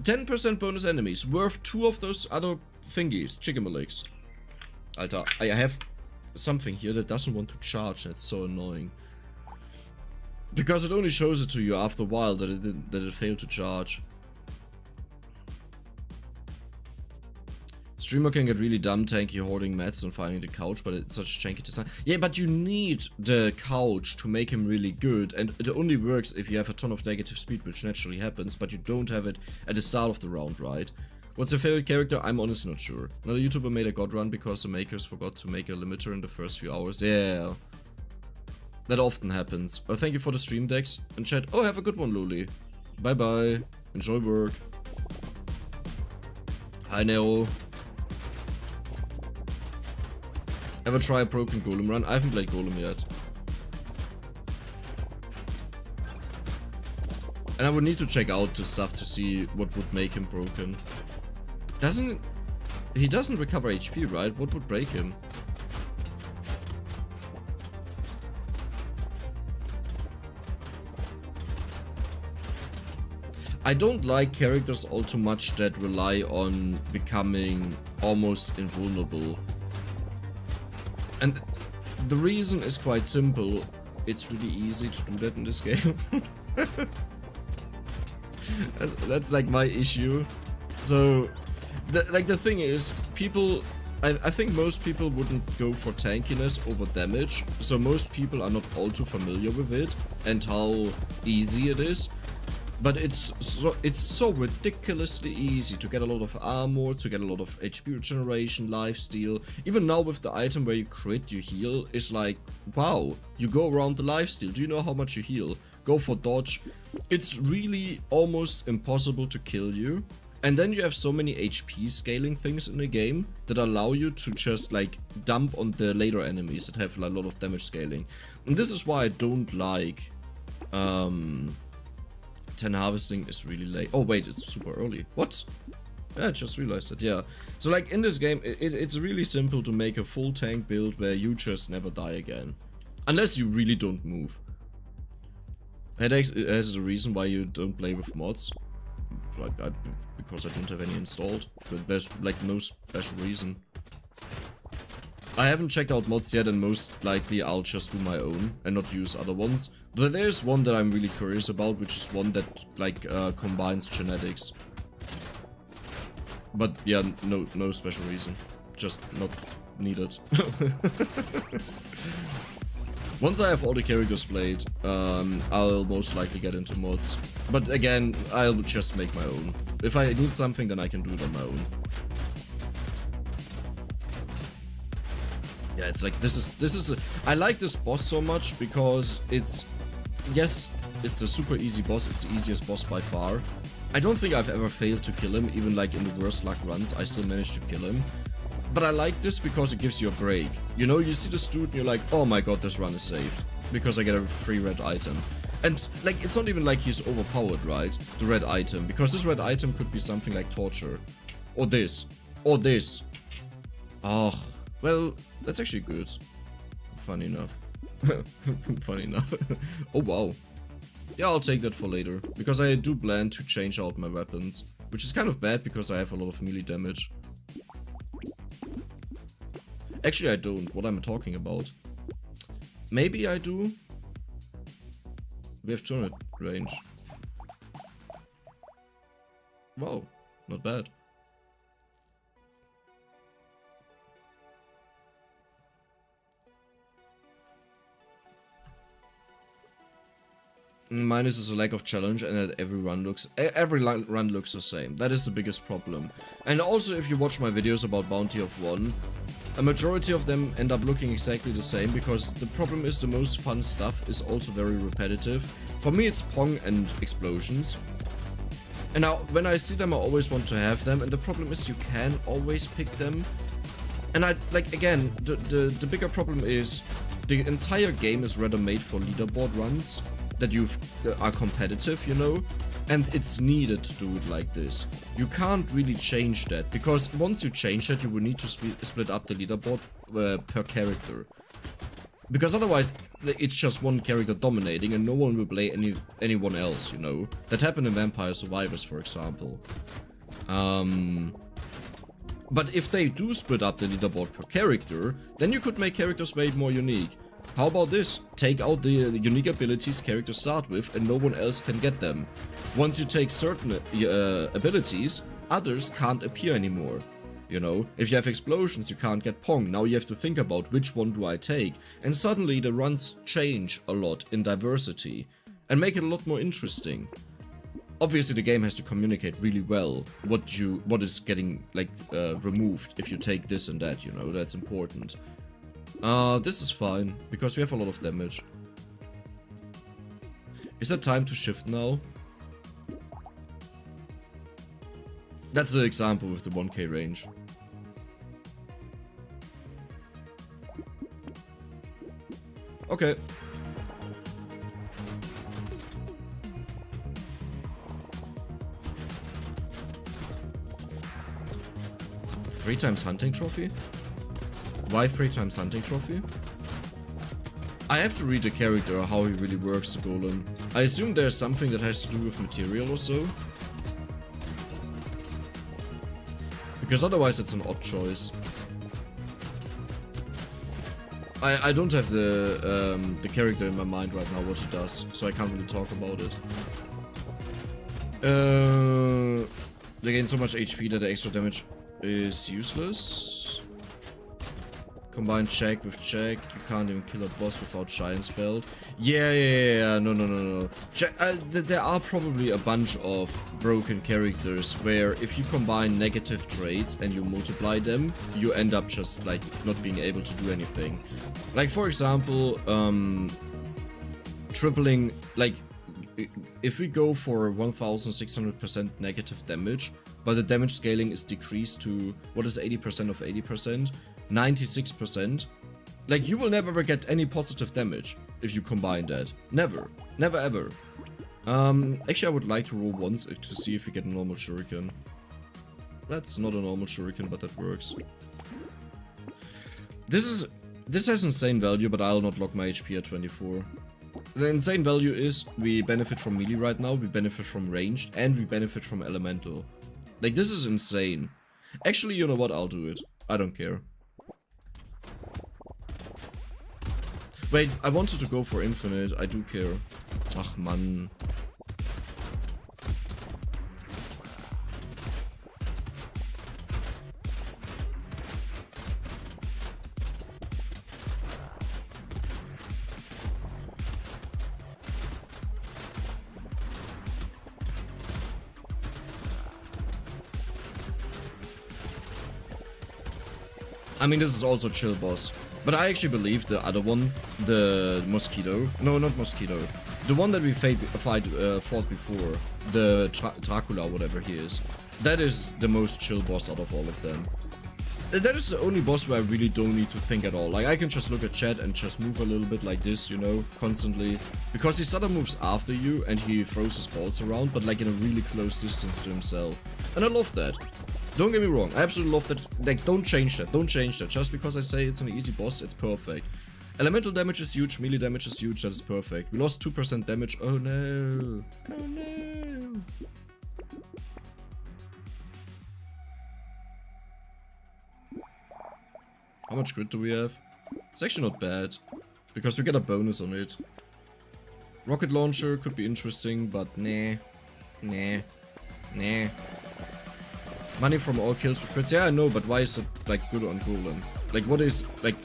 10% bonus enemies, worth 2 of those other thingies, Chickamalicks. Alter, I have something here that doesn't want to charge, that's so annoying. Because it only shows it to you after a while that it failed to charge. Streamer can get really dumb tanky hoarding mats and finding the couch, but it's such a janky design. Yeah, but you need the couch to make him really good, and it only works if you have a ton of negative speed, which naturally happens, but you don't have it at the start of the round, right? What's your favorite character? I'm honestly not sure. Another YouTuber made a god run because the makers forgot to make a limiter in the first few hours. Yeah. That often happens. Well, thank you for the stream decks. And chat, oh, have a good one, Luli. Bye bye. Enjoy work. Hi, Nero. Ever try a broken golem run? I haven't played golem yet. And I would need to check out the stuff to see what would make him broken. He doesn't recover HP, right? What would break him? I don't like characters all too much that rely on becoming almost invulnerable. And the reason is quite simple. It's really easy to do that in this game. That's like my issue. So, the thing is, people... I think most people wouldn't go for tankiness over damage. So most people are not all too familiar with it and how easy it is. But it's so ridiculously easy to get a lot of armor, to get a lot of HP regeneration, lifesteal. Even now with the item where you crit, you heal, it's like, wow, you go around the lifesteal. Do you know how much you heal? go for dodge. It's really almost impossible to kill you. And then you have so many HP scaling things in the game that allow you to just like dump on the later enemies that have a lot of damage scaling. And this is why I don't like 10 harvesting is really late. Oh wait, it's super early. What? Yeah, I just realized it, yeah. So like in this game, it's really simple to make a full tank build where you just never die again. Unless you really don't move. Headaches is the reason why you don't play with mods. Like, because I don't have any installed. But there's like no special reason. I haven't checked out mods yet, and most likely I'll just do my own and not use other ones. But there's one that I'm really curious about, which is one that like combines genetics. But yeah, no special reason. Just not needed. Once I have all the characters played, I'll most likely get into mods. But again, I'll just make my own. If I need something, then I can do it on my own. Yeah, it's like I like this boss so much because it's a super easy boss. It's the easiest boss by far. I don't think I've ever failed to kill him, even like in the worst luck runs, I still managed to kill him. But I like this because it gives you a break. You know, you see this dude and you're like, oh my god, this run is saved. Because I get a free red item. And like, it's not even like he's overpowered, right? The red item. Because this red item could be something like torture. Or this. Or this. Oh, well, that's actually good. Funny enough. Funny enough. Oh wow. Yeah, I'll take that for later. Because I do plan to change out my weapons. Which is kind of bad because I have a lot of melee damage. Actually, I don't. What am I talking about? Maybe I do. We have 200 range. Wow, not bad. Minus is a lack of challenge, and that every run looks the same. That is the biggest problem. And also, if you watch my videos about Bounty of 1, a majority of them end up looking exactly the same, because the problem is the most fun stuff is also very repetitive. For me, it's Pong and explosions. And now, when I see them, I always want to have them, and the problem is you can always pick them. And again, the bigger problem is the entire game is rather made for leaderboard runs that are competitive, you know, and it's needed to do it like this. You can't really change that, because once you change that, you will need to split up the leaderboard per character. Because otherwise, it's just one character dominating and no one will play anyone else, you know. That happened in Vampire Survivors, for example. But if they do split up the leaderboard per character, then you could make characters way more unique. How about this? Take out the unique abilities characters start with and no one else can get them. Once you take certain abilities, others can't appear anymore. You know, if you have explosions, you can't get Pong. Now you have to think about which one do I take. And suddenly the runs change a lot in diversity and make it a lot more interesting. Obviously the game has to communicate really well what is getting like removed if you take this and that, you know, that's important. This is fine, because we have a lot of damage. Is that time to shift now? That's the example with the 1k range. Okay. Three times hunting trophy? Why 3 times hunting trophy? I have to read the character, how he really works, the golem. I assume there's something that has to do with material or so. Because otherwise it's an odd choice. I don't have the character in my mind right now, what he does, so I can't really talk about it. They gain so much HP that the extra damage is useless. Combine check with check. You can't even kill a boss without Giant Spell. Yeah. No. There are probably a bunch of broken characters where if you combine negative traits and you multiply them, you end up just like not being able to do anything. Like for example, tripling, like if we go for 1600% negative damage, but the damage scaling is decreased to, what is 80% of 80%? 96%. Like, you will never ever get any positive damage if you combine that. Never. Never ever. Actually, I would like to roll once to see if we get a normal shuriken. That's not a normal shuriken, but that works. This has insane value, but I'll not lock my HP at 24. The insane value is we benefit from melee right now, we benefit from ranged, and we benefit from elemental. Like, this is insane. Actually, you know what? I'll do it. I don't care. Wait, I wanted to go for infinite. I do care. Ach, man. I mean, this is also chill boss. But I actually believe the other one, the mosquito. No, not mosquito. The one that we fought before. The Dracula, whatever he is. That is the most chill boss out of all of them. That is the only boss where I really don't need to think at all. Like, I can just look at chat and just move a little bit like this, you know, constantly. Because he sort of moves after you and he throws his balls around, but like in a really close distance to himself. And I love that. Don't get me wrong, I absolutely love that. Like, don't change that, don't change that. Just because I say it's an easy boss, it's perfect. Elemental damage is huge, melee damage is huge, that is perfect. We lost 2% damage, oh no. Oh no. How much grit do we have? It's actually not bad, because we get a bonus on it. Rocket launcher could be interesting, but nah. Nah. Nah. Money from all kills with crits. Yeah, I know, but why is it, like, good on Golem? Like, what is, like,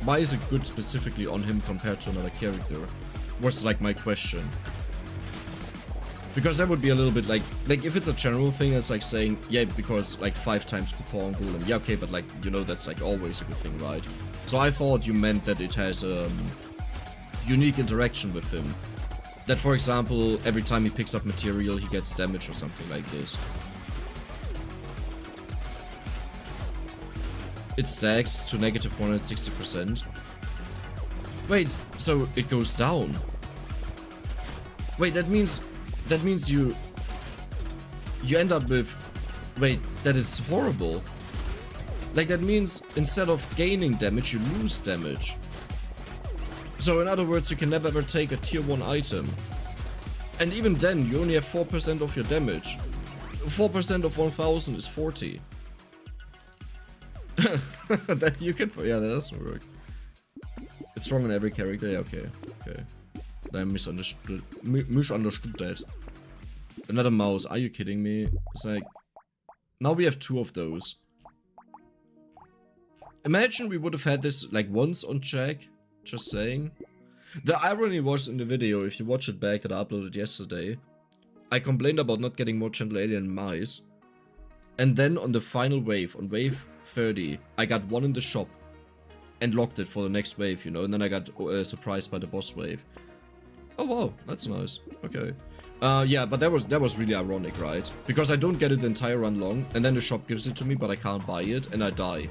why is it good specifically on him compared to another character? Was, like, my question. Because that would be a little bit like if it's a general thing, it's like saying, yeah, because, like, 5 times coupon on Golem. Yeah, okay, but, like, you know, that's, like, always a good thing, right? So I thought you meant that it has a unique interaction with him. That, for example, every time he picks up material, he gets damage or something like this. It stacks to negative 160%. Wait, so it goes down. Wait, that means you end up with... Wait, that is horrible. Like, that means instead of gaining damage, you lose damage. So in other words, you can never ever take a tier 1 item. And even then, you only have 4% of your damage. 4% of 1000 is 40. That you can, yeah, that doesn't work. It's strong on every character. Yeah, okay, okay. I misunderstood that. Another mouse. Are you kidding me? It's like, now we have 2 of those. Imagine we would have had this like once on Jack. Just saying. The irony was in the video, if you watch it back that I uploaded yesterday, I complained about not getting more gentle alien mice. And then on the final wave, on wave 30, I got one in the shop and locked it for the next wave, you know, and then I got surprised by the boss wave. Oh wow, that's nice. Okay. Yeah, but that was really ironic, right? Because I don't get it the entire run long, and then the shop gives it to me, but I can't buy it, and I die.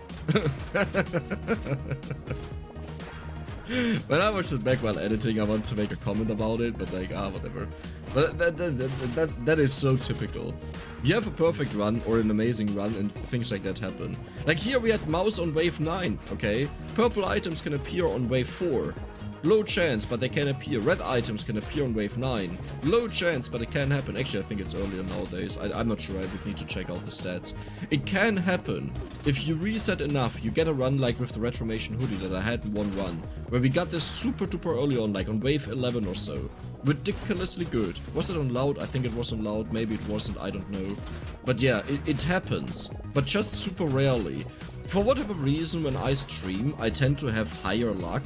When I watched it back while editing, I wanted to make a comment about it, but like, whatever. But that is so typical. You have a perfect run or an amazing run and things like that happen. Like here we had mouse on wave 9, okay? Purple items can appear on wave 4. Low chance, but they can appear. Red items can appear on wave 9. Low chance, but it can happen. Actually, I think it's earlier nowadays. I'm not sure. I would need to check out the stats. It can happen. If you reset enough, you get a run like with the Retromation hoodie that I had in one run, where we got this super duper early on, like on wave 11 or so. Ridiculously good. Was it on loud? I think it was on loud. Maybe it wasn't. I don't know. But yeah, it happens. But just super rarely. For whatever reason, when I stream, I tend to have higher luck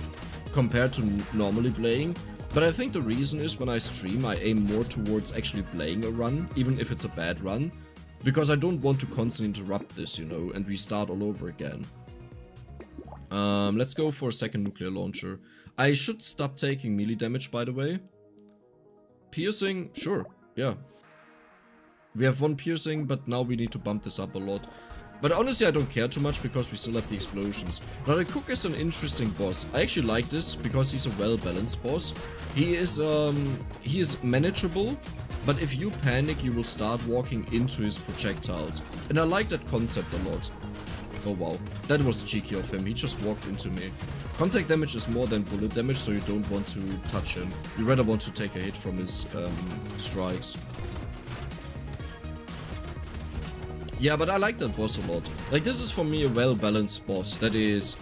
compared to normally playing, but I think the reason is when I stream I aim more towards actually playing a run, even if it's a bad run, because I don't want to constantly interrupt this, you know, and restart all over again. Let's go for a second nuclear launcher. I should stop taking melee damage, by the way, piercing, sure, yeah. We have 1 piercing, but now we need to bump this up a lot. But honestly, I don't care too much because we still have the explosions. Now, the Cook is an interesting boss. I actually like this because he's a well-balanced boss. He is manageable, but if you panic, you will start walking into his projectiles. And I like that concept a lot. Oh wow, that was cheeky of him. He just walked into me. Contact damage is more than bullet damage, so you don't want to touch him. You rather want to take a hit from his strikes. Yeah, but I like that boss a lot. Like, this is for me a well-balanced boss. That is,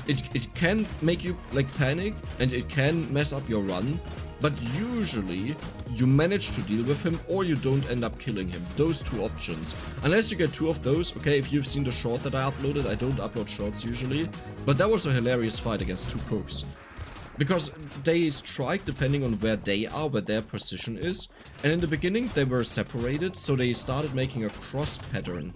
it can make you like panic and it can mess up your run, but usually you manage to deal with him or you don't end up killing him. Those 2 options. Unless you get 2 of those. Okay, if you've seen the short that I uploaded, I don't upload shorts usually, but that was a hilarious fight against 2 cooks. Because they strike depending on where they are, where their position is. And in the beginning they were separated, so they started making a cross pattern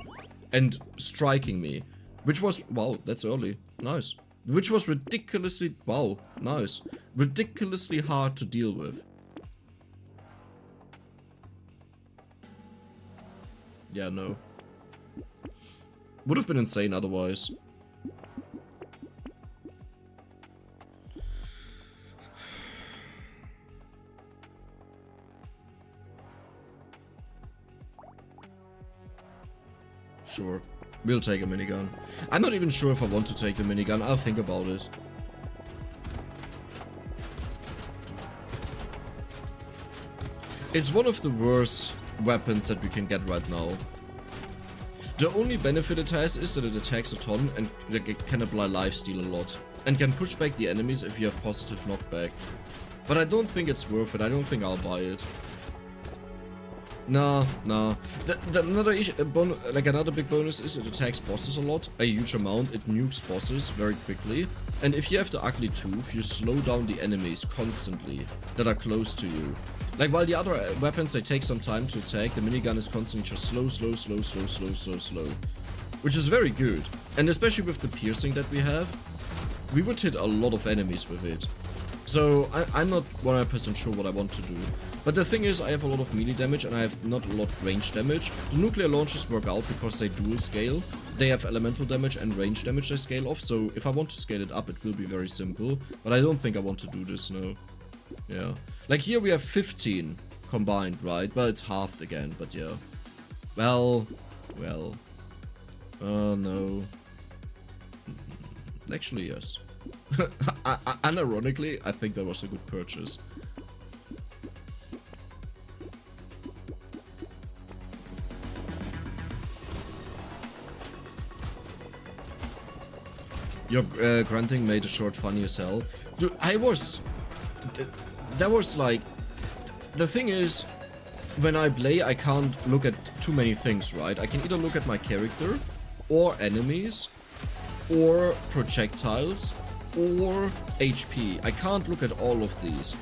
and striking me. Which was, wow, that's early. Nice. Which was ridiculously, wow, nice. Ridiculously hard to deal with. Yeah, no. Would have been insane otherwise. Sure, we'll take a minigun. I'm not even sure if I want to take the minigun. I'll think about it. It's one of the worst weapons that we can get right now. The only benefit it has is that it attacks a ton and it can apply lifesteal a lot. And can push back the enemies if you have positive knockback. But I don't think it's worth it. I don't think I'll buy it. Nah. Another big bonus is it attacks bosses a lot, a huge amount. It nukes bosses very quickly, and if you have the ugly tooth, you slow down the enemies constantly that are close to you. Like, while the other weapons, they take some time to attack, the minigun is constantly just slow, which is very good. And especially with the piercing that we have, we would hit a lot of enemies with it. So I'm not 100% sure what I want to do. But the thing is, I have a lot of melee damage and I have not a lot of range damage. The nuclear launchers work out because they dual scale. They have elemental damage and range damage they scale off. So if I want to scale it up, it will be very simple. But I don't think I want to do this, no. Yeah. Like, here we have 15 combined, right? Well, it's halved again, but yeah. Well. Oh, no. Actually, yes. Unironically, I think that was a good purchase. Your grunting made the short funny as hell. Dude, that was like... The thing is, when I play, I can't look at too many things, right? I can either look at my character, or enemies, or projectiles, or HP. I can't look at all of these.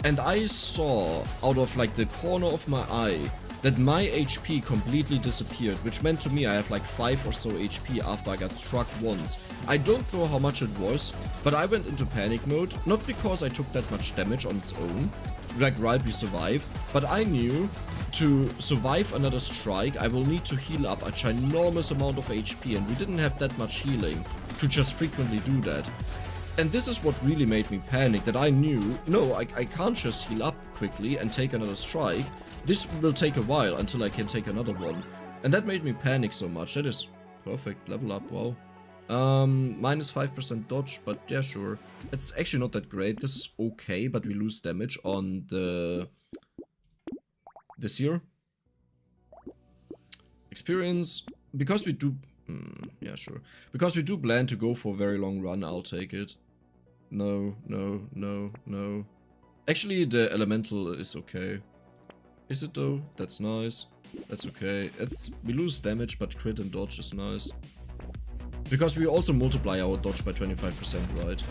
And I saw, out of like the corner of my eye, that my HP completely disappeared, which meant to me I have like 5 or so HP after I got struck once. I don't know how much it was, but I went into panic mode, not because I took that much damage on its own, like right, we survived, but I knew to survive another strike I will need to heal up a ginormous amount of HP, and we didn't have that much healing to just frequently do that. And this is what really made me panic, that I knew, no, I can't just heal up quickly and take another strike. This will take a while until I can take another one. And that made me panic so much. That is perfect. Level up, wow. Minus 5% dodge, but yeah, sure. It's actually not that great. This is okay, but we lose damage on the... this year. Experience. Because we do... yeah, sure. Because we do plan to go for a very long run, I'll take it. No. Actually, the elemental is okay. Is it though? That's nice. That's okay. We lose damage, but crit and dodge is nice. Because we also multiply our dodge by 25%, right?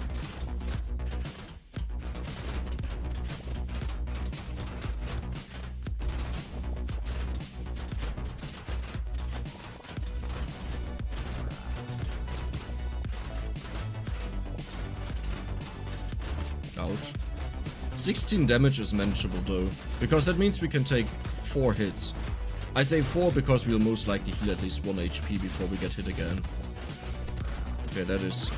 Ouch. 16 damage is manageable though, because that means we can take 4 hits. I say 4 because we'll most likely heal at least 1 HP before we get hit again. Okay, that is...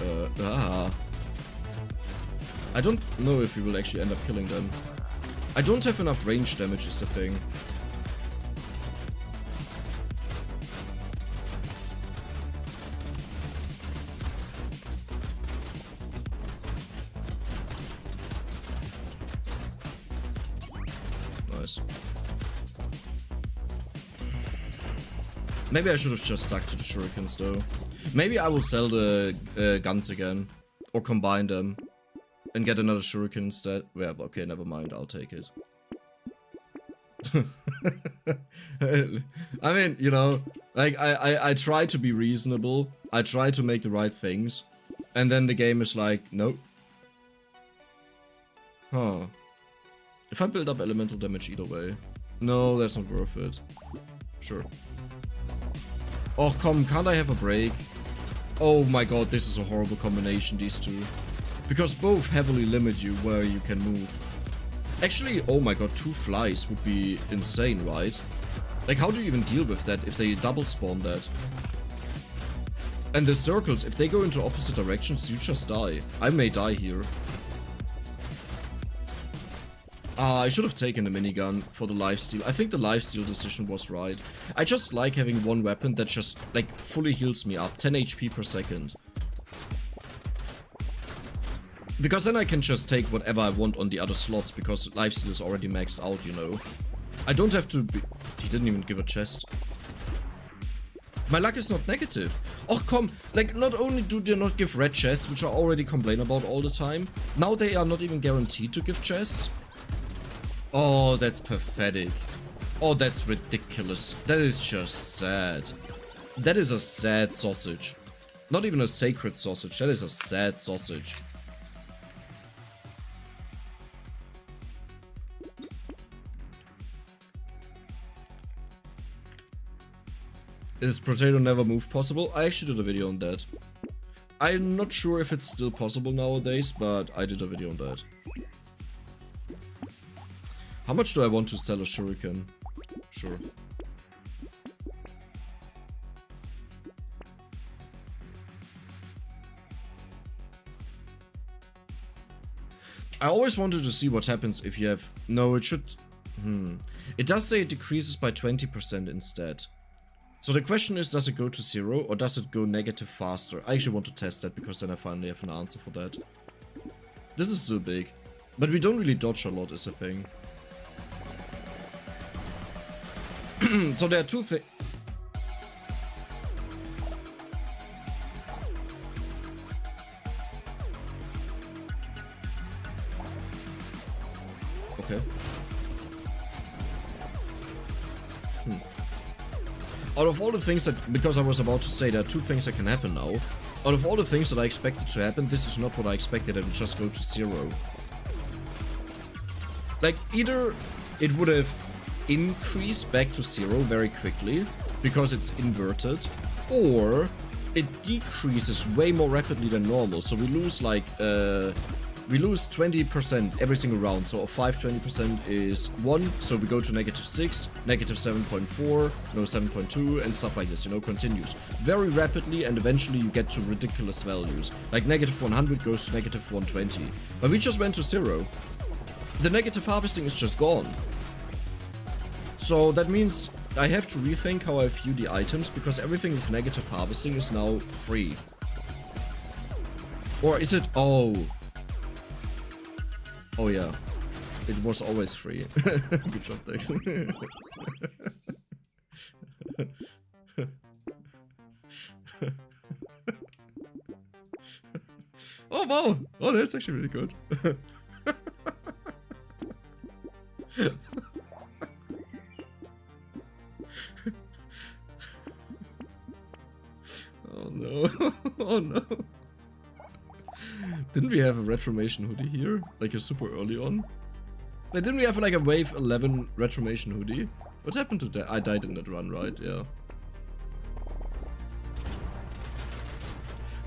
I don't know if we will actually end up killing them. I don't have enough range damage is the thing. Nice. Maybe I should have just stuck to the shurikens though. Maybe I will sell the guns again. Or combine them. And get another shuriken instead. Yeah, okay, never mind, I'll take it. I mean, you know, like, I try to be reasonable. I try to make the right things. And then the game is like, nope. Huh. If I build up elemental damage either way. No, that's not worth it. Sure. Oh, come, can't I have a break? Oh my god, this is a horrible combination, these two. Because both heavily limit you where you can move. Actually, oh my god, 2 flies would be insane, right? Like, how do you even deal with that if they double spawn that? And the circles, if they go into opposite directions, you just die. I may die here. I should have taken a minigun for the lifesteal. I think the lifesteal decision was right. I just like having one weapon that just, like, fully heals me up. 10 HP per second. Because then I can just take whatever I want on the other slots, because lifesteal is already maxed out, you know. I don't have to be... He didn't even give a chest. My luck is not negative. Oh, come. Like, not only do they not give red chests, which I already complain about all the time, now they are not even guaranteed to give chests. Oh, that's pathetic. Oh, that's ridiculous. That is just sad. That is a sad sausage. Not even a sacred sausage. That is a sad sausage. Is Brotato never move possible? I actually did a video on that. I'm not sure if it's still possible nowadays, but I did a video on that. How much do I want to sell a shuriken? Sure. I always wanted to see what happens if you have... No, it should... It does say it decreases by 20% instead. So the question is, does it go to 0 or does it go negative faster? I actually want to test that because then I finally have an answer for that. This is still big. But we don't really dodge a lot is the thing. So there are two things. Okay. Out of all the things that, because I was about to say there are 2 things that can happen now. Out of all the things that I expected to happen, this is not what I expected. It would just go to 0. Like, either it would have increased back to 0 very quickly, because it's inverted, or it decreases way more rapidly than normal. So we lose like, we lose 20% every single round. So 20% is 1, so we go to -6, -7.4, no 7.2, and stuff like this, you know, continues very rapidly, and eventually you get to ridiculous values. Like -100 goes to -120. But we just went to 0. The negative harvesting is just gone. So that means I have to rethink how I view the items, because everything with negative harvesting is now free. Or is it... Oh. Oh yeah. It was always free. Good job, Dex. Oh wow! Oh, that's actually really good. Oh no. Oh no. Didn't we have a Retromation hoodie here? Like a super early on? Like, didn't we have like a wave 11 Retromation hoodie? What happened to that? I died in that run, right? Yeah.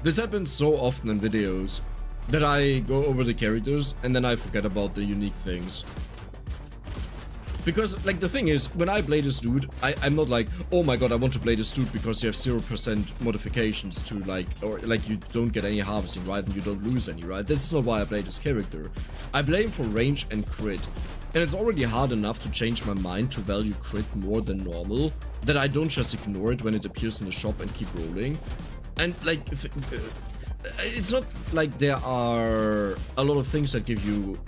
This happens so often in videos. that I go over the characters and then I forget about the unique things. Because, like, the thing is, when I play this dude, I'm not like, oh my god, I want to play this dude because you have 0% modifications to, like, or, like, you don't get any harvesting, right, and you don't lose any, right? That's not why I play this character. I play him for range and crit. And it's already hard enough to change my mind to value crit more than normal, that I don't just ignore it when it appears in the shop and keep rolling. And, like, it's not like there are a lot of things that give you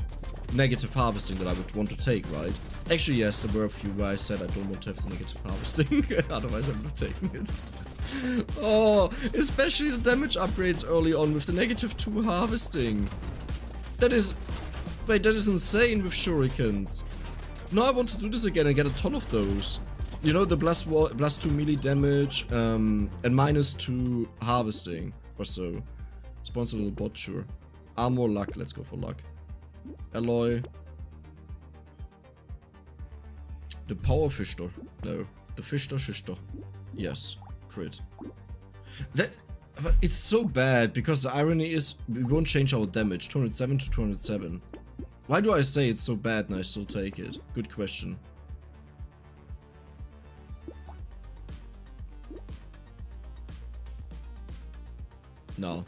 negative harvesting that I would want to take, right? Actually, yes, there were a few where I said I don't want to have the negative harvesting, otherwise I would have taken it. Oh, especially the damage upgrades early on with the -2 harvesting. That is... Wait, that is insane with shurikens. No, I want to do this again and get a ton of those. You know, the +2 melee damage, and -2 harvesting, or so. Spawns a little bot, sure. Armor, luck, let's go for luck. Alloy. The power Fischter. No. The Fischter Schichter. Yes. Crit. That... But it's so bad, because the irony is, we won't change our damage. 207 to 207. Why do I say it's so bad and I still take it? Good question. No.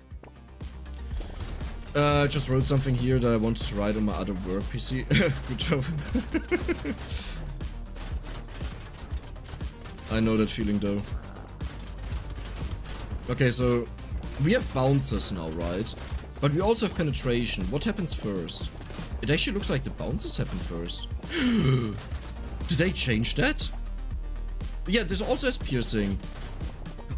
I just wrote something here that I wanted to write on my other work PC. Good job. I know that feeling though. Okay, so we have bounces now, right? But we also have penetration. What happens first? It actually looks like the bounces happen first. Did they change that? Yeah, this also has piercing.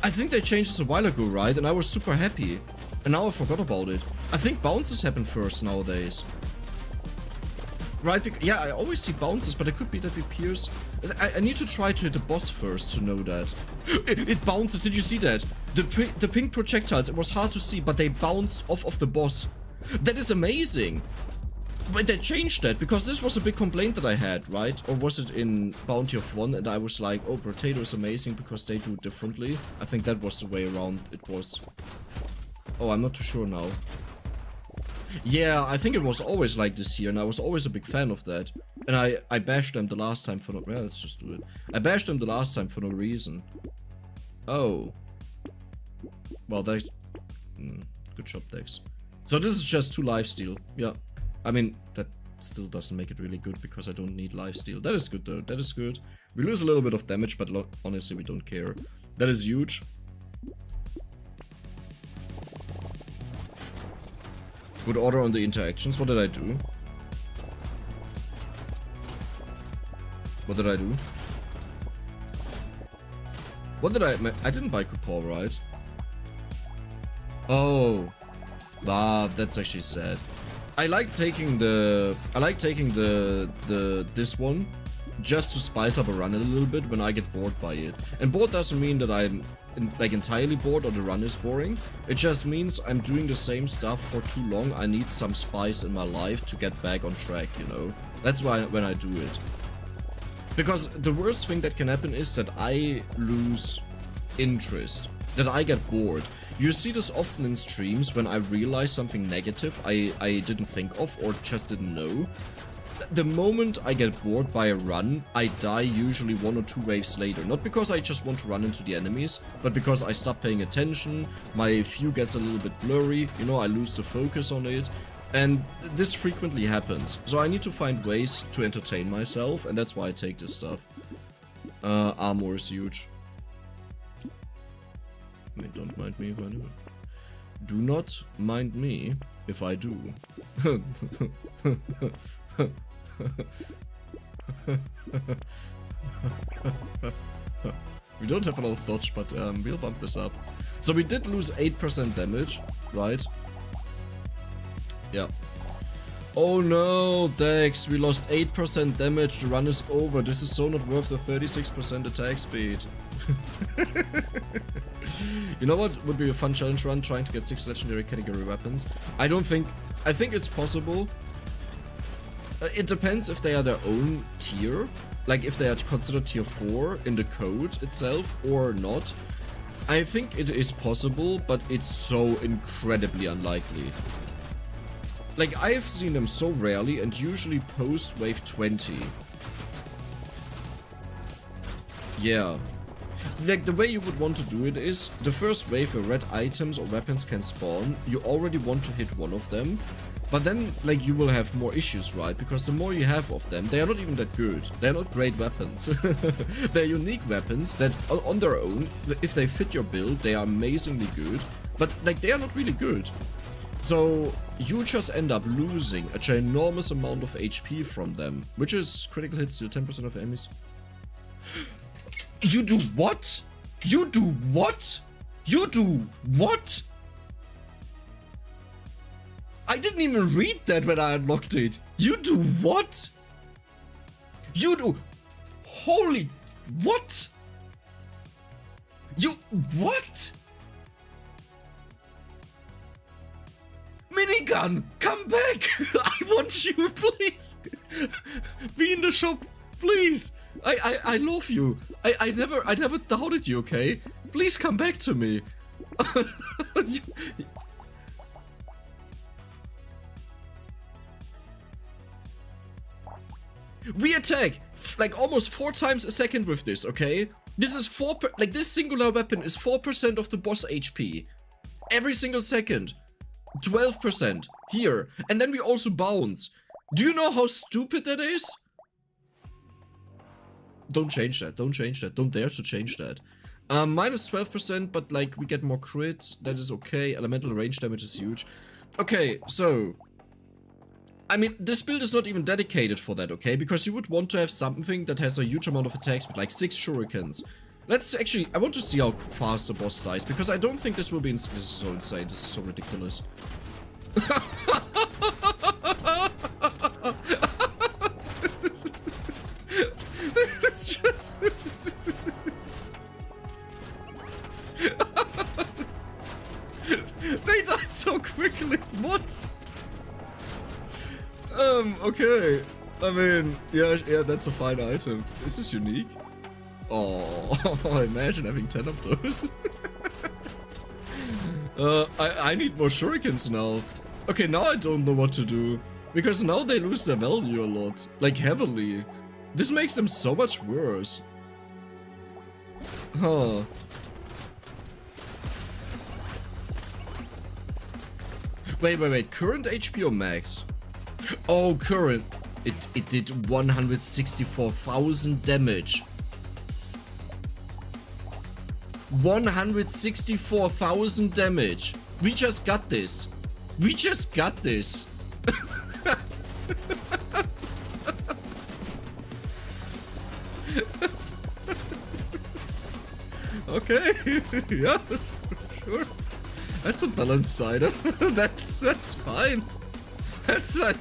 I think they changed this a while ago, right? And I was super happy. And now I forgot about it. I think bounces happen first nowadays. Right? Yeah, I always see bounces, but it could be that we pierce. I need to try to hit the boss first to know that. It bounces, did you see that? The pink projectiles, it was hard to see, but they bounced off of the boss. That is amazing. But they changed that, because this was a big complaint that I had, right? Or was it in Bounty of One, and I was like, oh, Brotato is amazing because they do it differently. I think that was the way around it was. Oh, I'm not too sure now. Yeah, I think it was always like this here, and I was always a big fan of that. And I bashed them the last time for no... Well, let's just do it. I bashed them the last time for no reason. Oh. Well, that's... good job, Dex. So this is just 2 lifesteal. Yeah. I mean, that still doesn't make it really good, because I don't need lifesteal. That is good, though. That is good. We lose a little bit of damage, but honestly, we don't care. That is huge. Good order on the interactions. What did I do? What did I do? What did I didn't buy Kupor, right? Oh. Ah, that's actually sad. I like taking this one just to spice up a run a little bit when I get bored by it. And bored doesn't mean that I'm like entirely bored or the run is boring. It just means I'm doing the same stuff for too long. I need some spice in my life to get back on track, you know. That's why when I do it. Because the worst thing that can happen is that I lose interest, that I get bored. You see this often in streams when I realize something negative I didn't think of or just didn't know. The moment I get bored by a run, I die usually 1 or 2 waves later. Not because I just want to run into the enemies, but because I stop paying attention, my view gets a little bit blurry, you know, I lose the focus on it. And this frequently happens. So I need to find ways to entertain myself, and that's why I take this stuff. Armor is huge. I mean, don't mind me if I do it. Do not mind me if I do. We don't have a lot of dodge, but we'll bump this up. So we did lose 8% damage, right? Yeah. Oh no, Dex, we lost 8% damage, the run is over. This is so not worth the 36% attack speed. You know what would be a fun challenge run? Trying to get 6 legendary category weapons. I think it's possible. It depends if they are their own tier. Like if they are considered tier 4 in the code itself or not. I think it is possible, but it's so incredibly unlikely. Like, I've seen them so rarely and usually post wave 20. Yeah. Like, the way you would want to do it is, the first wave where red items or weapons can spawn, you already want to hit one of them. But then, like, you will have more issues, right? Because the more you have of them, they are not even that good. They're not great weapons. They're unique weapons that, on their own, if they fit your build, they are amazingly good. But, like, they are not really good. So, you just end up losing a ginormous amount of HP from them. Which is critical hits to 10% of enemies. You do what? You do what? You do what? I didn't even read that when I unlocked it. You do what? You do... Holy... What? You... What? Minigun, come back! I want you, please! Be in the shop, please! I love you. I never doubted you, okay? Please come back to me. We attack like almost 4 times a second with this, okay? This is like this singular weapon is 4% of the boss HP. Every single second. 12% here. And then we also bounce. Do you know how stupid that is? Don't change that. Don't change that. Don't dare to change that. Minus 12%, but like we get more crit. That is okay. Elemental range damage is huge. Okay, so... I mean, this build is not even dedicated for that, okay? Because you would want to have something that has a huge amount of attacks with like 6 shurikens. Let's actually... I want to see how fast the boss dies, because I don't think this will be... This is so insane. This is so ridiculous. It's just... They died so quickly. What? Okay. I mean, yeah, that's a fine item. Is this unique? Oh, imagine having 10 of those. I need more shurikens now. Okay, now I don't know what to do. Because now they lose their value a lot. Like, heavily. This makes them so much worse. Huh. Wait. Current HP or max? Oh, current. It did 164,000 damage. 164,000 damage. We just got this. We just got this. Okay. Yeah, sure. That's a balanced item. That's fine. That's like...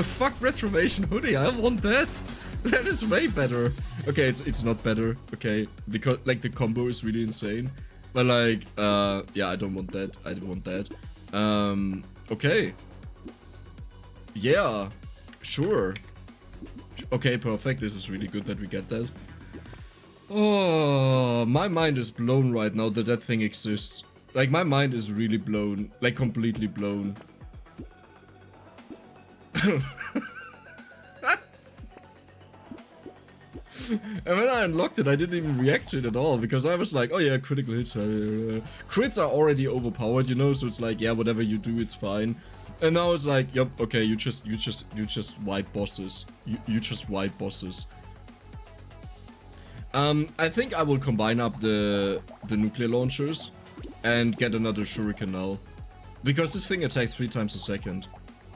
Fuck Retromation Hoodie, I want that. That is way better. Okay, it's not better, okay, because like the combo is really insane. But like, yeah, I don't want that. I don't want that. Okay. Yeah, sure. Okay, perfect. This is really good that we get that. Oh, my mind is blown right now that that thing exists. Like, my mind is really blown. Like, completely blown. And when I unlocked it, I didn't even react to it at all, because I was like, oh yeah, critical hits. Crits are already overpowered, you know, so it's like, yeah, whatever you do, it's fine. And now it's like, yep, okay, you just wipe bosses. You just wipe bosses. I think I will combine up the nuclear launchers and get another shuriken now, because this thing attacks 3 times a second.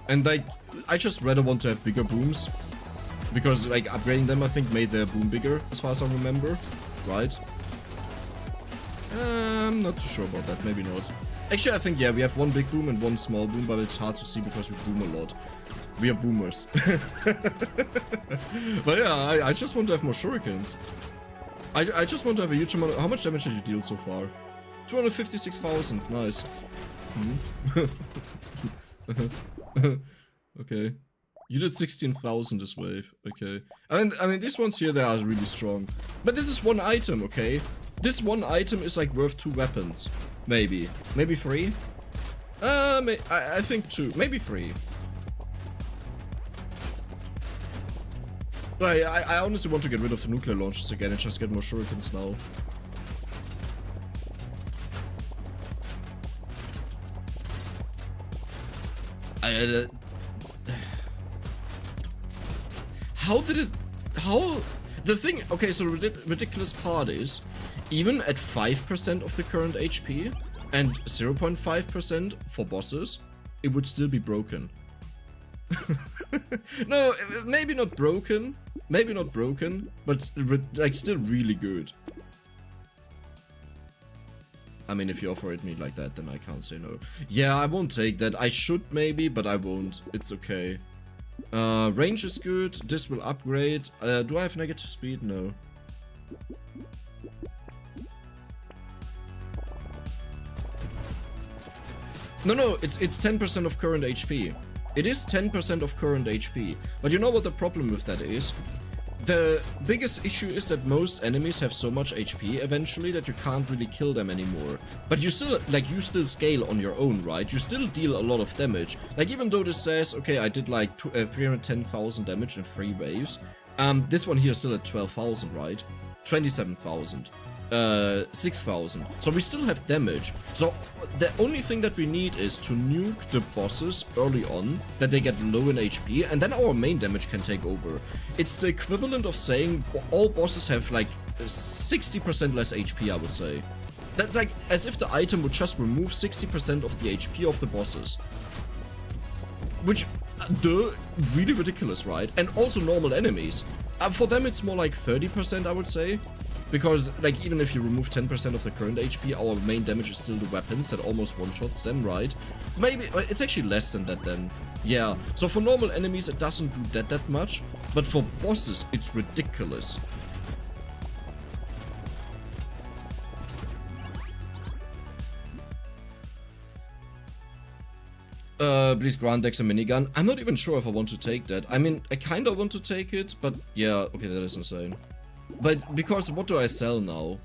And like, I just rather want to have bigger booms, because like upgrading them I think made their boom bigger, as far as I remember, right? I'm not too sure about that, maybe not. Actually, I think, yeah, we have one big boom and one small boom, but it's hard to see because we boom a lot. We are boomers. But yeah, I just want to have more shurikens. I just want to have a huge amount of... How much damage did you deal so far? 256,000, nice. Okay. You did 16,000 this wave, okay. I mean, these ones here, they are really strong. But this is one item, okay? This one item is like worth 2 weapons. Maybe. Maybe 3? I think 2. Maybe 3. I honestly want to get rid of the nuclear launchers again and just get more shurikens now. How did it... How... The thing... Okay, so the ridiculous part is, even at 5% of the current HP and 0.5% for bosses, it would still be broken. No, maybe not broken. Maybe not broken, but like still really good. I mean, if you offer it me like that, then I can't say no. Yeah, I won't take that. I should maybe, but I won't. It's okay. Range is good. This will upgrade. Do I have negative speed? No. No, it's 10% of current HP. It is 10% of current HP. But you know what the problem with that is? The biggest issue is that most enemies have so much HP eventually that you can't really kill them anymore. But you still, like, you still scale on your own, right? You still deal a lot of damage. Like, even though this says, okay, I did like 310,000 damage in 3 waves. This one here is still at 12,000, right? 27,000. 6,000. So we still have damage. So the only thing that we need is to nuke the bosses early on, that they get low in HP, and then our main damage can take over. It's the equivalent of saying all bosses have like 60% less HP, I would say. That's like as if the item would just remove 60% of the HP of the bosses. Which, really ridiculous, right? And also normal enemies. For them it's more like 30%, I would say. Because, like, even if you remove 10% of the current HP, our main damage is still the weapons that almost one-shots them, right? Maybe, it's actually less than that then. Yeah, so for normal enemies it doesn't do that much, but for bosses it's ridiculous. Please grant Dex a minigun. I'm not even sure if I want to take that. I mean, I kinda want to take it, but yeah, okay, that is insane. But because what do I sell now?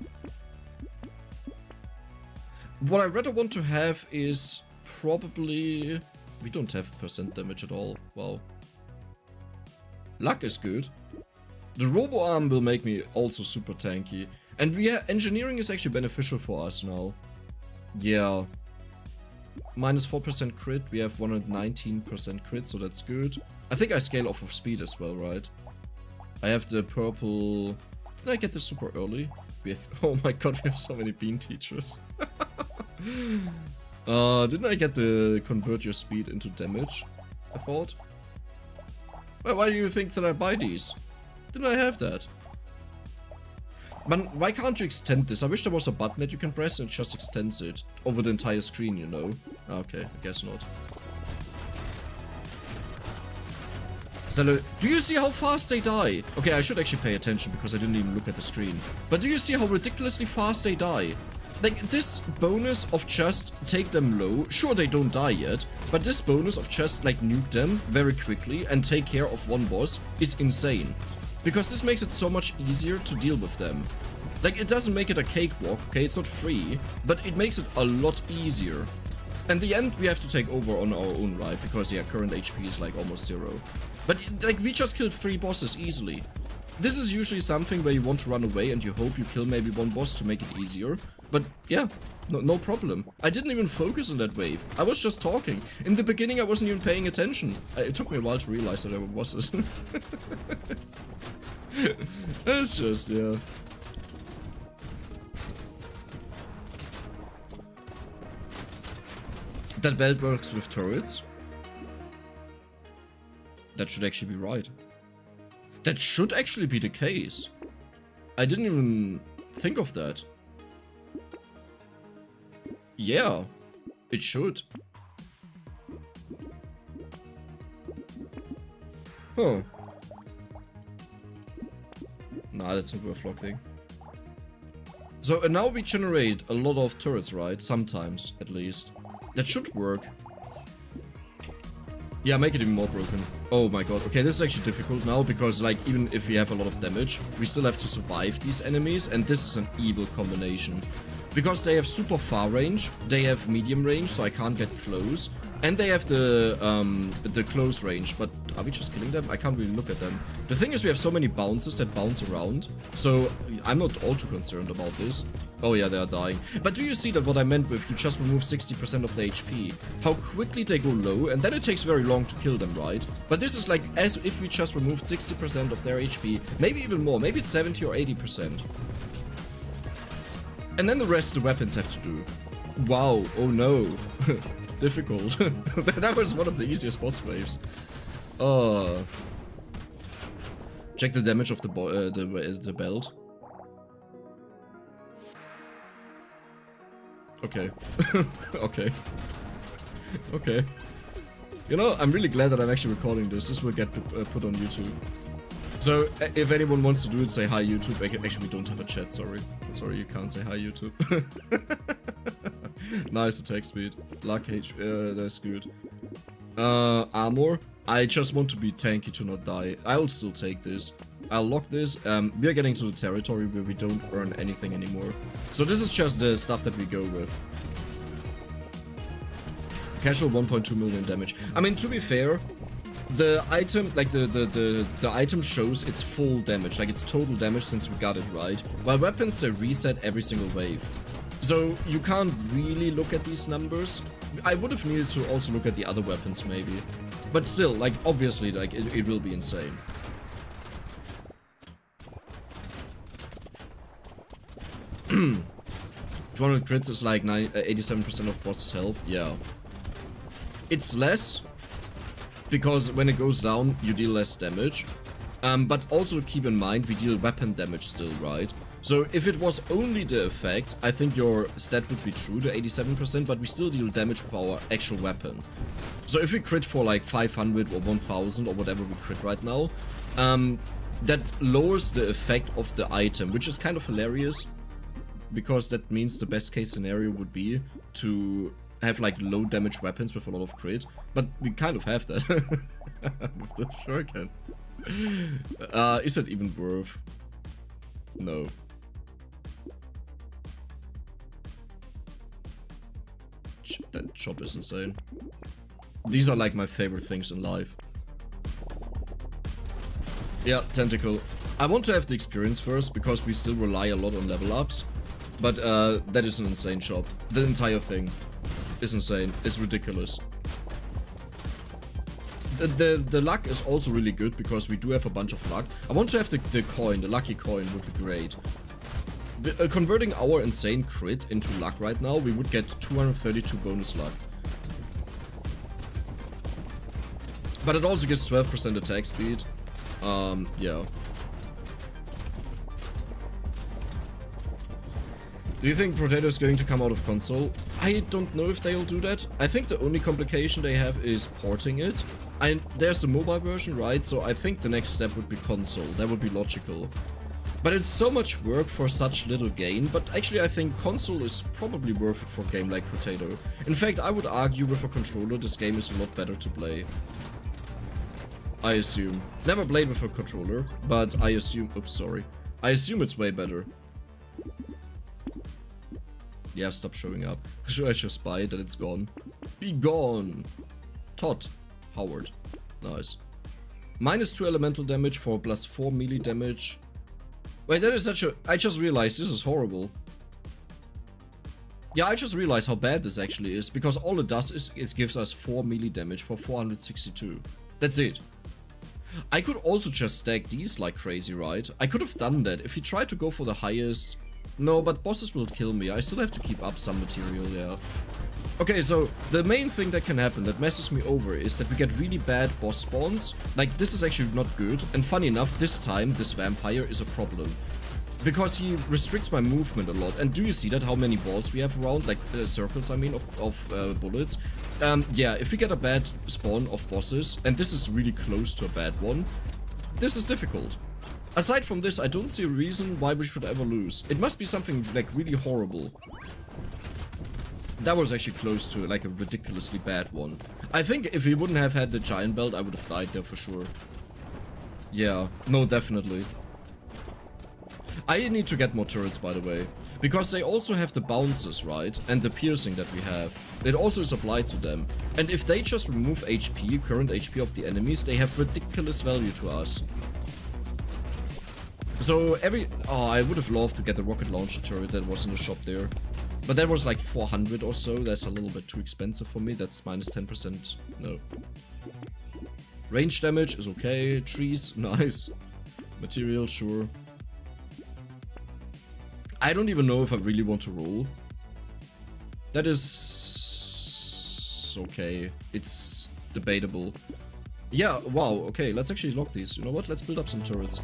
What I rather want to have is probably... We don't have percent damage at all. Wow. Luck is good. The robo arm will make me also super tanky. And engineering is actually beneficial for us now. Yeah. Minus 4% crit. We have 119% crit, so that's good. I think I scale off of speed as well, right? I have the purple... Did I get this super early? We have... Oh my god, we have so many bean teachers. Didn't I get the convert your speed into damage? I thought. Well, why do you think that I buy these? Didn't I have that? Man, why can't you extend this? I wish there was a button that you can press and it just extends it over the entire screen, you know? Okay, I guess not. So, do you see how fast they die? Okay, I should actually pay attention because I didn't even look at the screen. But do you see how ridiculously fast they die? Like, this bonus of just take them low, sure they don't die yet, but this bonus of just, like, nuke them very quickly and take care of one boss is insane. Because this makes it so much easier to deal with them. Like, it doesn't make it a cakewalk, okay, it's not free, but it makes it a lot easier. In the end, we have to take over on our own, right? Because, yeah, current HP is, like, almost 0. But, like, we just killed 3 bosses easily. This is usually something where you want to run away and you hope you kill maybe one boss to make it easier. But, yeah, no problem. I didn't even focus on that wave. I was just talking. In the beginning, I wasn't even paying attention. It took me a while to realize that there were bosses. It's just, yeah. That belt works with turrets. That should actually be right. That should actually be the case. I didn't even think of that. Yeah, it should. Huh. Nah, that's not worth locking. So now we generate a lot of turrets, right? Sometimes, at least. That should work. Yeah, make it even more broken. Oh my god. Okay, this is actually difficult now because, like, even if we have a lot of damage, we still have to survive these enemies, and this is an evil combination. Because they have super far range, they have medium range, so I can't get close, And they have the close range, but are we just killing them? I can't really look at them. The thing is we have so many bounces that bounce around, so I'm not all too concerned about this. Oh yeah, they are dying. But do you see that what I meant with you just remove 60% of the HP? How quickly they go low, and then it takes very long to kill them, right? But this is like as if we just removed 60% of their HP, maybe even more, maybe it's 70 or 80%. And then the rest the weapons have to do. Wow, oh no. Difficult. That was one of the easiest boss waves. Check the damage of the belt. Okay. Okay. Okay. You know, I'm really glad that I'm actually recording this. This will get put on YouTube. So, if anyone wants to do it, say hi YouTube. Actually, we don't have a chat, sorry. Sorry, you can't say hi YouTube. Nice attack speed. Luck HP, that's good. Armor. I just want to be tanky to not die. I'll still take this. I'll lock this. We are getting to the territory where we don't earn anything anymore. So this is just the stuff that we go with. Casual 1.2 million damage. I mean, to be fair, the item, like the item shows its full damage, like its total damage since we got it right. While weapons, they reset every single wave. So you can't really look at these numbers. I would have needed to also look at the other weapons maybe. But still, like obviously, like it will be insane. $200 crits is like 87% of boss's health. Yeah. It's less, because when it goes down, you deal less damage. But also keep in mind, we deal weapon damage still, right? So if it was only the effect, I think your stat would be true, the 87%, but we still deal damage with our actual weapon. So if we crit for like 500 or 1000 or whatever we crit right now, that lowers the effect of the item, which is kind of hilarious, because that means the best case scenario would be to have like low damage weapons with a lot of crit, but we kind of have that with the shuriken. Is it even worth? No. That chop is insane. These are like my favorite things in life. Yeah, tentacle. I want to have the experience first because we still rely a lot on level ups, but that is an insane chop. The entire thing is insane. It's ridiculous. The luck is also really good because we do have a bunch of luck. I want to have the coin, the lucky coin would be great. Converting our insane crit into luck right now, we would get 232 bonus luck. But it also gives 12% attack speed. Yeah. Do you think Brotato is going to come out of console? I don't know if they'll do that. I think the only complication they have is porting it. There's the mobile version, right? So I think the next step would be console. That would be logical. But it's so much work for such little gain. But actually I think console is probably worth it for a game like Brotato. In fact, I would argue with a controller this game is a lot better to play. I assume. Never played with a controller, but I assume... Oops, sorry. I assume it's way better. Yeah, stop showing up. Should I just buy it that it's gone? Be gone! Todd. Howard. Nice. -2 elemental damage for +4 melee damage. Wait, that is such a... I just realized this is horrible. Yeah, I just realized how bad this actually is, because all it does is gives us 4 melee damage for 462. That's it. I could also just stack these like crazy, right? I could have done that if he tried to go for the highest... No, but bosses will kill me. I still have to keep up some material, yeah. Okay, so the main thing that can happen that messes me over is that we get really bad boss spawns. Like, this is actually not good. And funny enough, this time, this vampire is a problem. Because he restricts my movement a lot. And do you see that, how many balls we have around? Like, circles, I mean, of bullets. Yeah, if we get a bad spawn of bosses, and this is really close to a bad one, this is difficult. Aside from this, I don't see a reason why we should ever lose. It must be something, like, really horrible. That was actually close to, like, a ridiculously bad one. I think if we wouldn't have had the giant belt, I would have died there for sure. Yeah, no, definitely. I need to get more turrets, by the way. Because they also have the bounces, right? And the piercing that we have. It also is applied to them. And if they just remove HP, current HP of the enemies, they have ridiculous value to us. So oh, I would have loved to get the rocket launcher turret that was in the shop there. But that was like 400 or so. That's a little bit too expensive for me. That's minus 10%. No. Range damage is okay. Trees, nice. Material, sure. I don't even know if I really want to roll. That is okay. It's debatable. Yeah, wow, okay, let's actually lock these. You know what? Let's build up some turrets.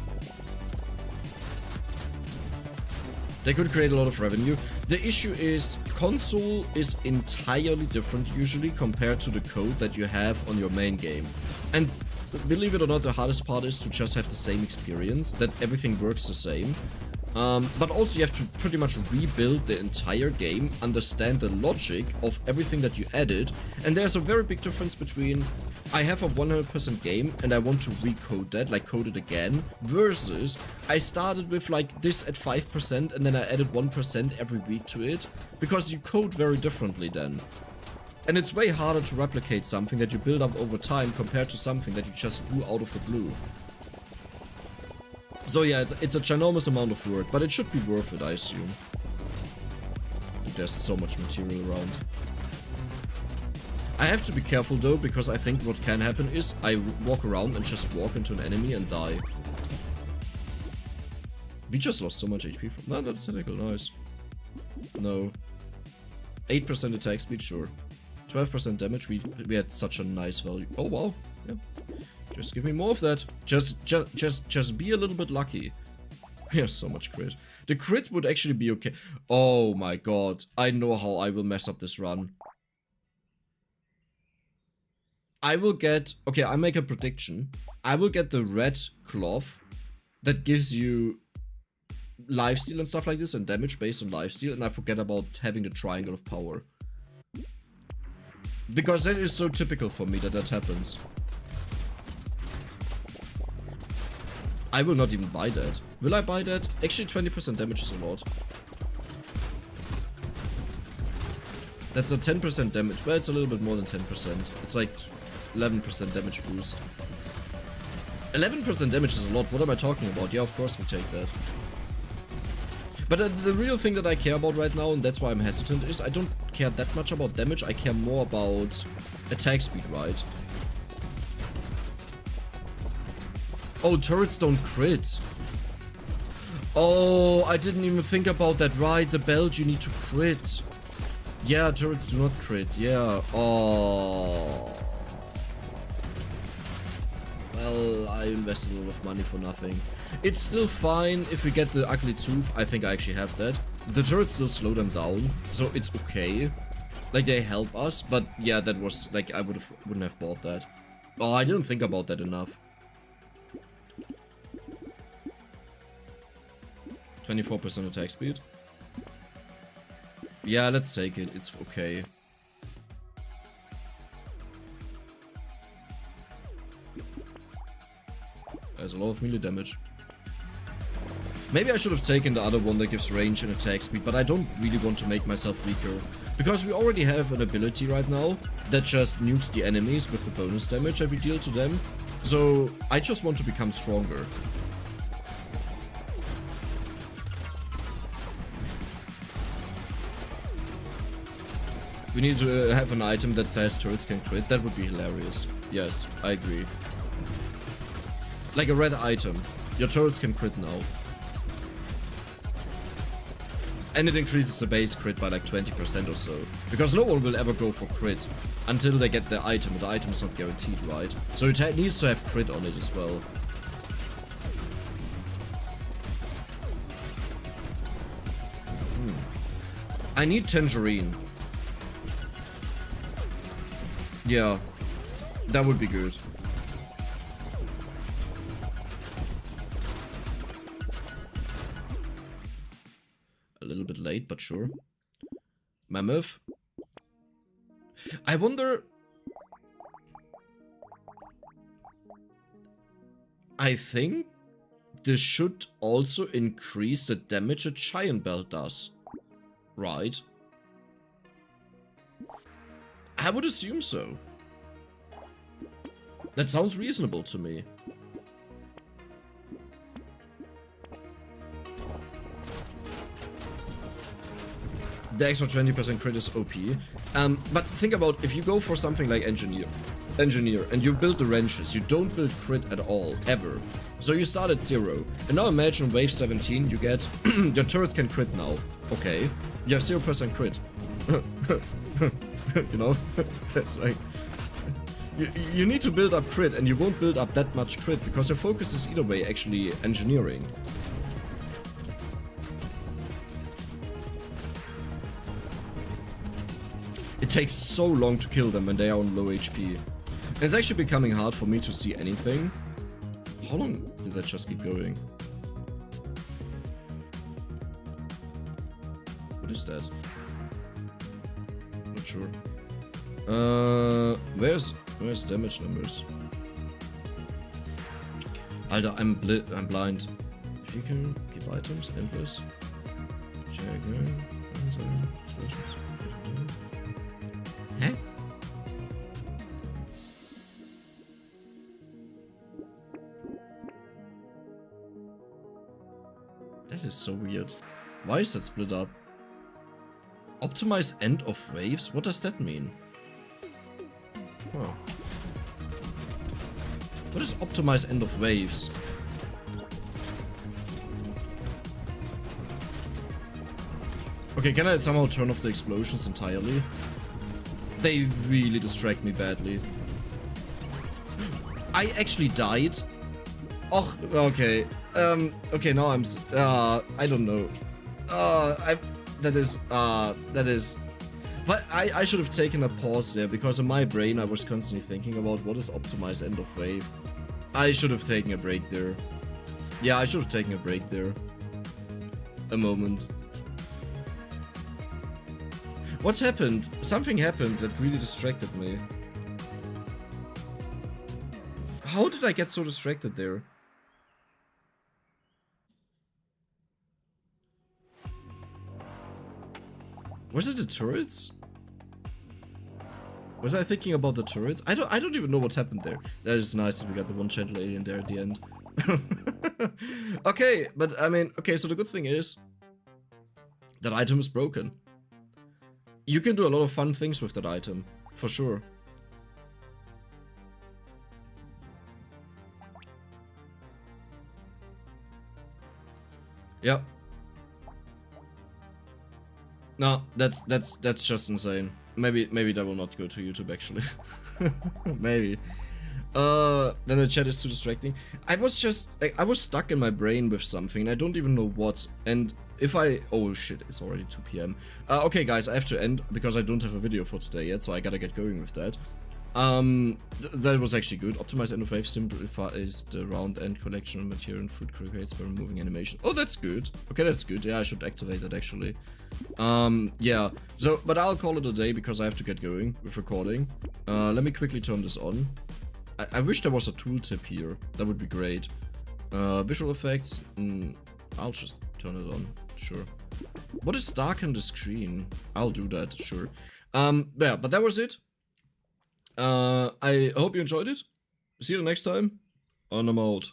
They could create a lot of revenue. The issue is, console is entirely different usually compared to the code that you have on your main game. And believe it or not, the hardest part is to just have the same experience, that everything works the same. But also you have to pretty much rebuild the entire game, understand the logic of everything that you added, and there's a very big difference between I have a 100% game and I want to recode that, like code it again, versus I started with like this at 5% and then I added 1% every week to it, because you code very differently then. And it's way harder to replicate something that you build up over time compared to something that you just do out of the blue. So yeah, it's a ginormous amount of work, but it should be worth it, I assume. There's so much material around. I have to be careful though, because I think what can happen is I walk around and just walk into an enemy and die. We just lost so much HP from... No, that's tentacle, nice. No. 8% attack speed, sure. 12% damage, we had such a nice value. Oh wow, yeah. Just give me more of that. Just be a little bit lucky. We have so much crit. The crit would actually be okay. Oh my god. I know how I will mess up this run. I will get... Okay, I make a prediction. I will get the red cloth that gives you lifesteal and stuff like this and damage based on lifesteal, and I forget about having the triangle of power. Because that is so typical for me that that happens. I will not even buy that. Will I buy that? Actually, 20% damage is a lot. That's a 10% damage. Well, it's a little bit more than 10%. It's like 11% damage boost. 11% damage is a lot. What am I talking about? Yeah, of course we take that. But the real thing that I care about right now, and that's why I'm hesitant, is I don't care that much about damage. I care more about attack speed, right? Oh, turrets don't crit. Oh, I didn't even think about that, right? The belt, you need to crit. Yeah, turrets do not crit. Yeah. Oh. Well, I invested a lot of money for nothing. It's still fine if we get the ugly tooth. I think I actually have that. The turrets still slow them down, so it's okay. Like, they help us, but yeah, that was like I wouldn't have bought that. Oh, I didn't think about that enough. 24% attack speed. Yeah, let's take it. It's okay. There's a lot of melee damage. Maybe I should have taken the other one that gives range and attack speed, but I don't really want to make myself weaker. Because we already have an ability right now that just nukes the enemies with the bonus damage that we deal to them. So I just want to become stronger. We need to have an item that says turrets can crit. That would be hilarious. Yes, I agree. Like a red item. Your turrets can crit now. And it increases the base crit by like 20% or so. Because no one will ever go for crit until they get the item. The item is not guaranteed, right? So it needs to have crit on it as well. I need Tangerine. Yeah, that would be good. A little bit late, but sure. Mammoth. I wonder... I think this should also increase the damage a giant belt does. Right. I would assume so. That sounds reasonable to me. The extra 20% crit is OP. But think about if you go for something like engineer, and you build the wrenches, you don't build crit at all, ever. So you start at 0. And now imagine wave 17, you get your turrets can crit now. Okay. You have 0% crit. You know? That's like... You need to build up crit, and you won't build up that much crit, because your focus is either way actually engineering. It takes so long to kill them when they are on low HP. And it's actually becoming hard for me to see anything. How long did that just keep going? What is that? Not sure. Where's damage numbers? Alter, I'm blind. If you can keep items, endless. Check. Huh? That is so weird. Why is that split up? Optimize end of waves? What does that mean? Huh. What is optimize end of waves? Okay, can I somehow turn off the explosions entirely? They really distract me badly. I actually died. Oh, okay. Okay, now I'm... I don't know. That is... But I should have taken a pause there, because in my brain I was constantly thinking about what is optimized end of wave. I should have taken a break there. Yeah, I should have taken a break there. A moment. What happened? Something happened that really distracted me. How did I get so distracted there? Was it the turrets? Was I thinking about the turrets? I don't even know what happened there. That is nice that we got the one gentle alien there at the end. Okay, but I mean, okay, so the good thing is that item is broken. You can do a lot of fun things with that item, for sure. Yep. No, that's just insane. Maybe that will not go to YouTube actually. Maybe. Then the chat is too distracting. I was just like, I was stuck in my brain with something. I don't even know what. And if I... Oh shit, it's already 2 PM. Okay guys, I have to end because I don't have a video for today yet, so I gotta get going with that. That was actually good. Optimize end of wave simplifies the round end collection of material and food creates by removing animation. Oh, that's good. Okay, that's good. Yeah, I should activate that actually. Yeah. So, but I'll call it a day because I have to get going with recording. Let me quickly turn this on. I wish there was a tooltip here. That would be great. Visual effects. I'll just turn it on. Sure. What is darken the screen? I'll do that. Sure. Yeah, but that was it. I hope you enjoyed it. See you next time. On the mode.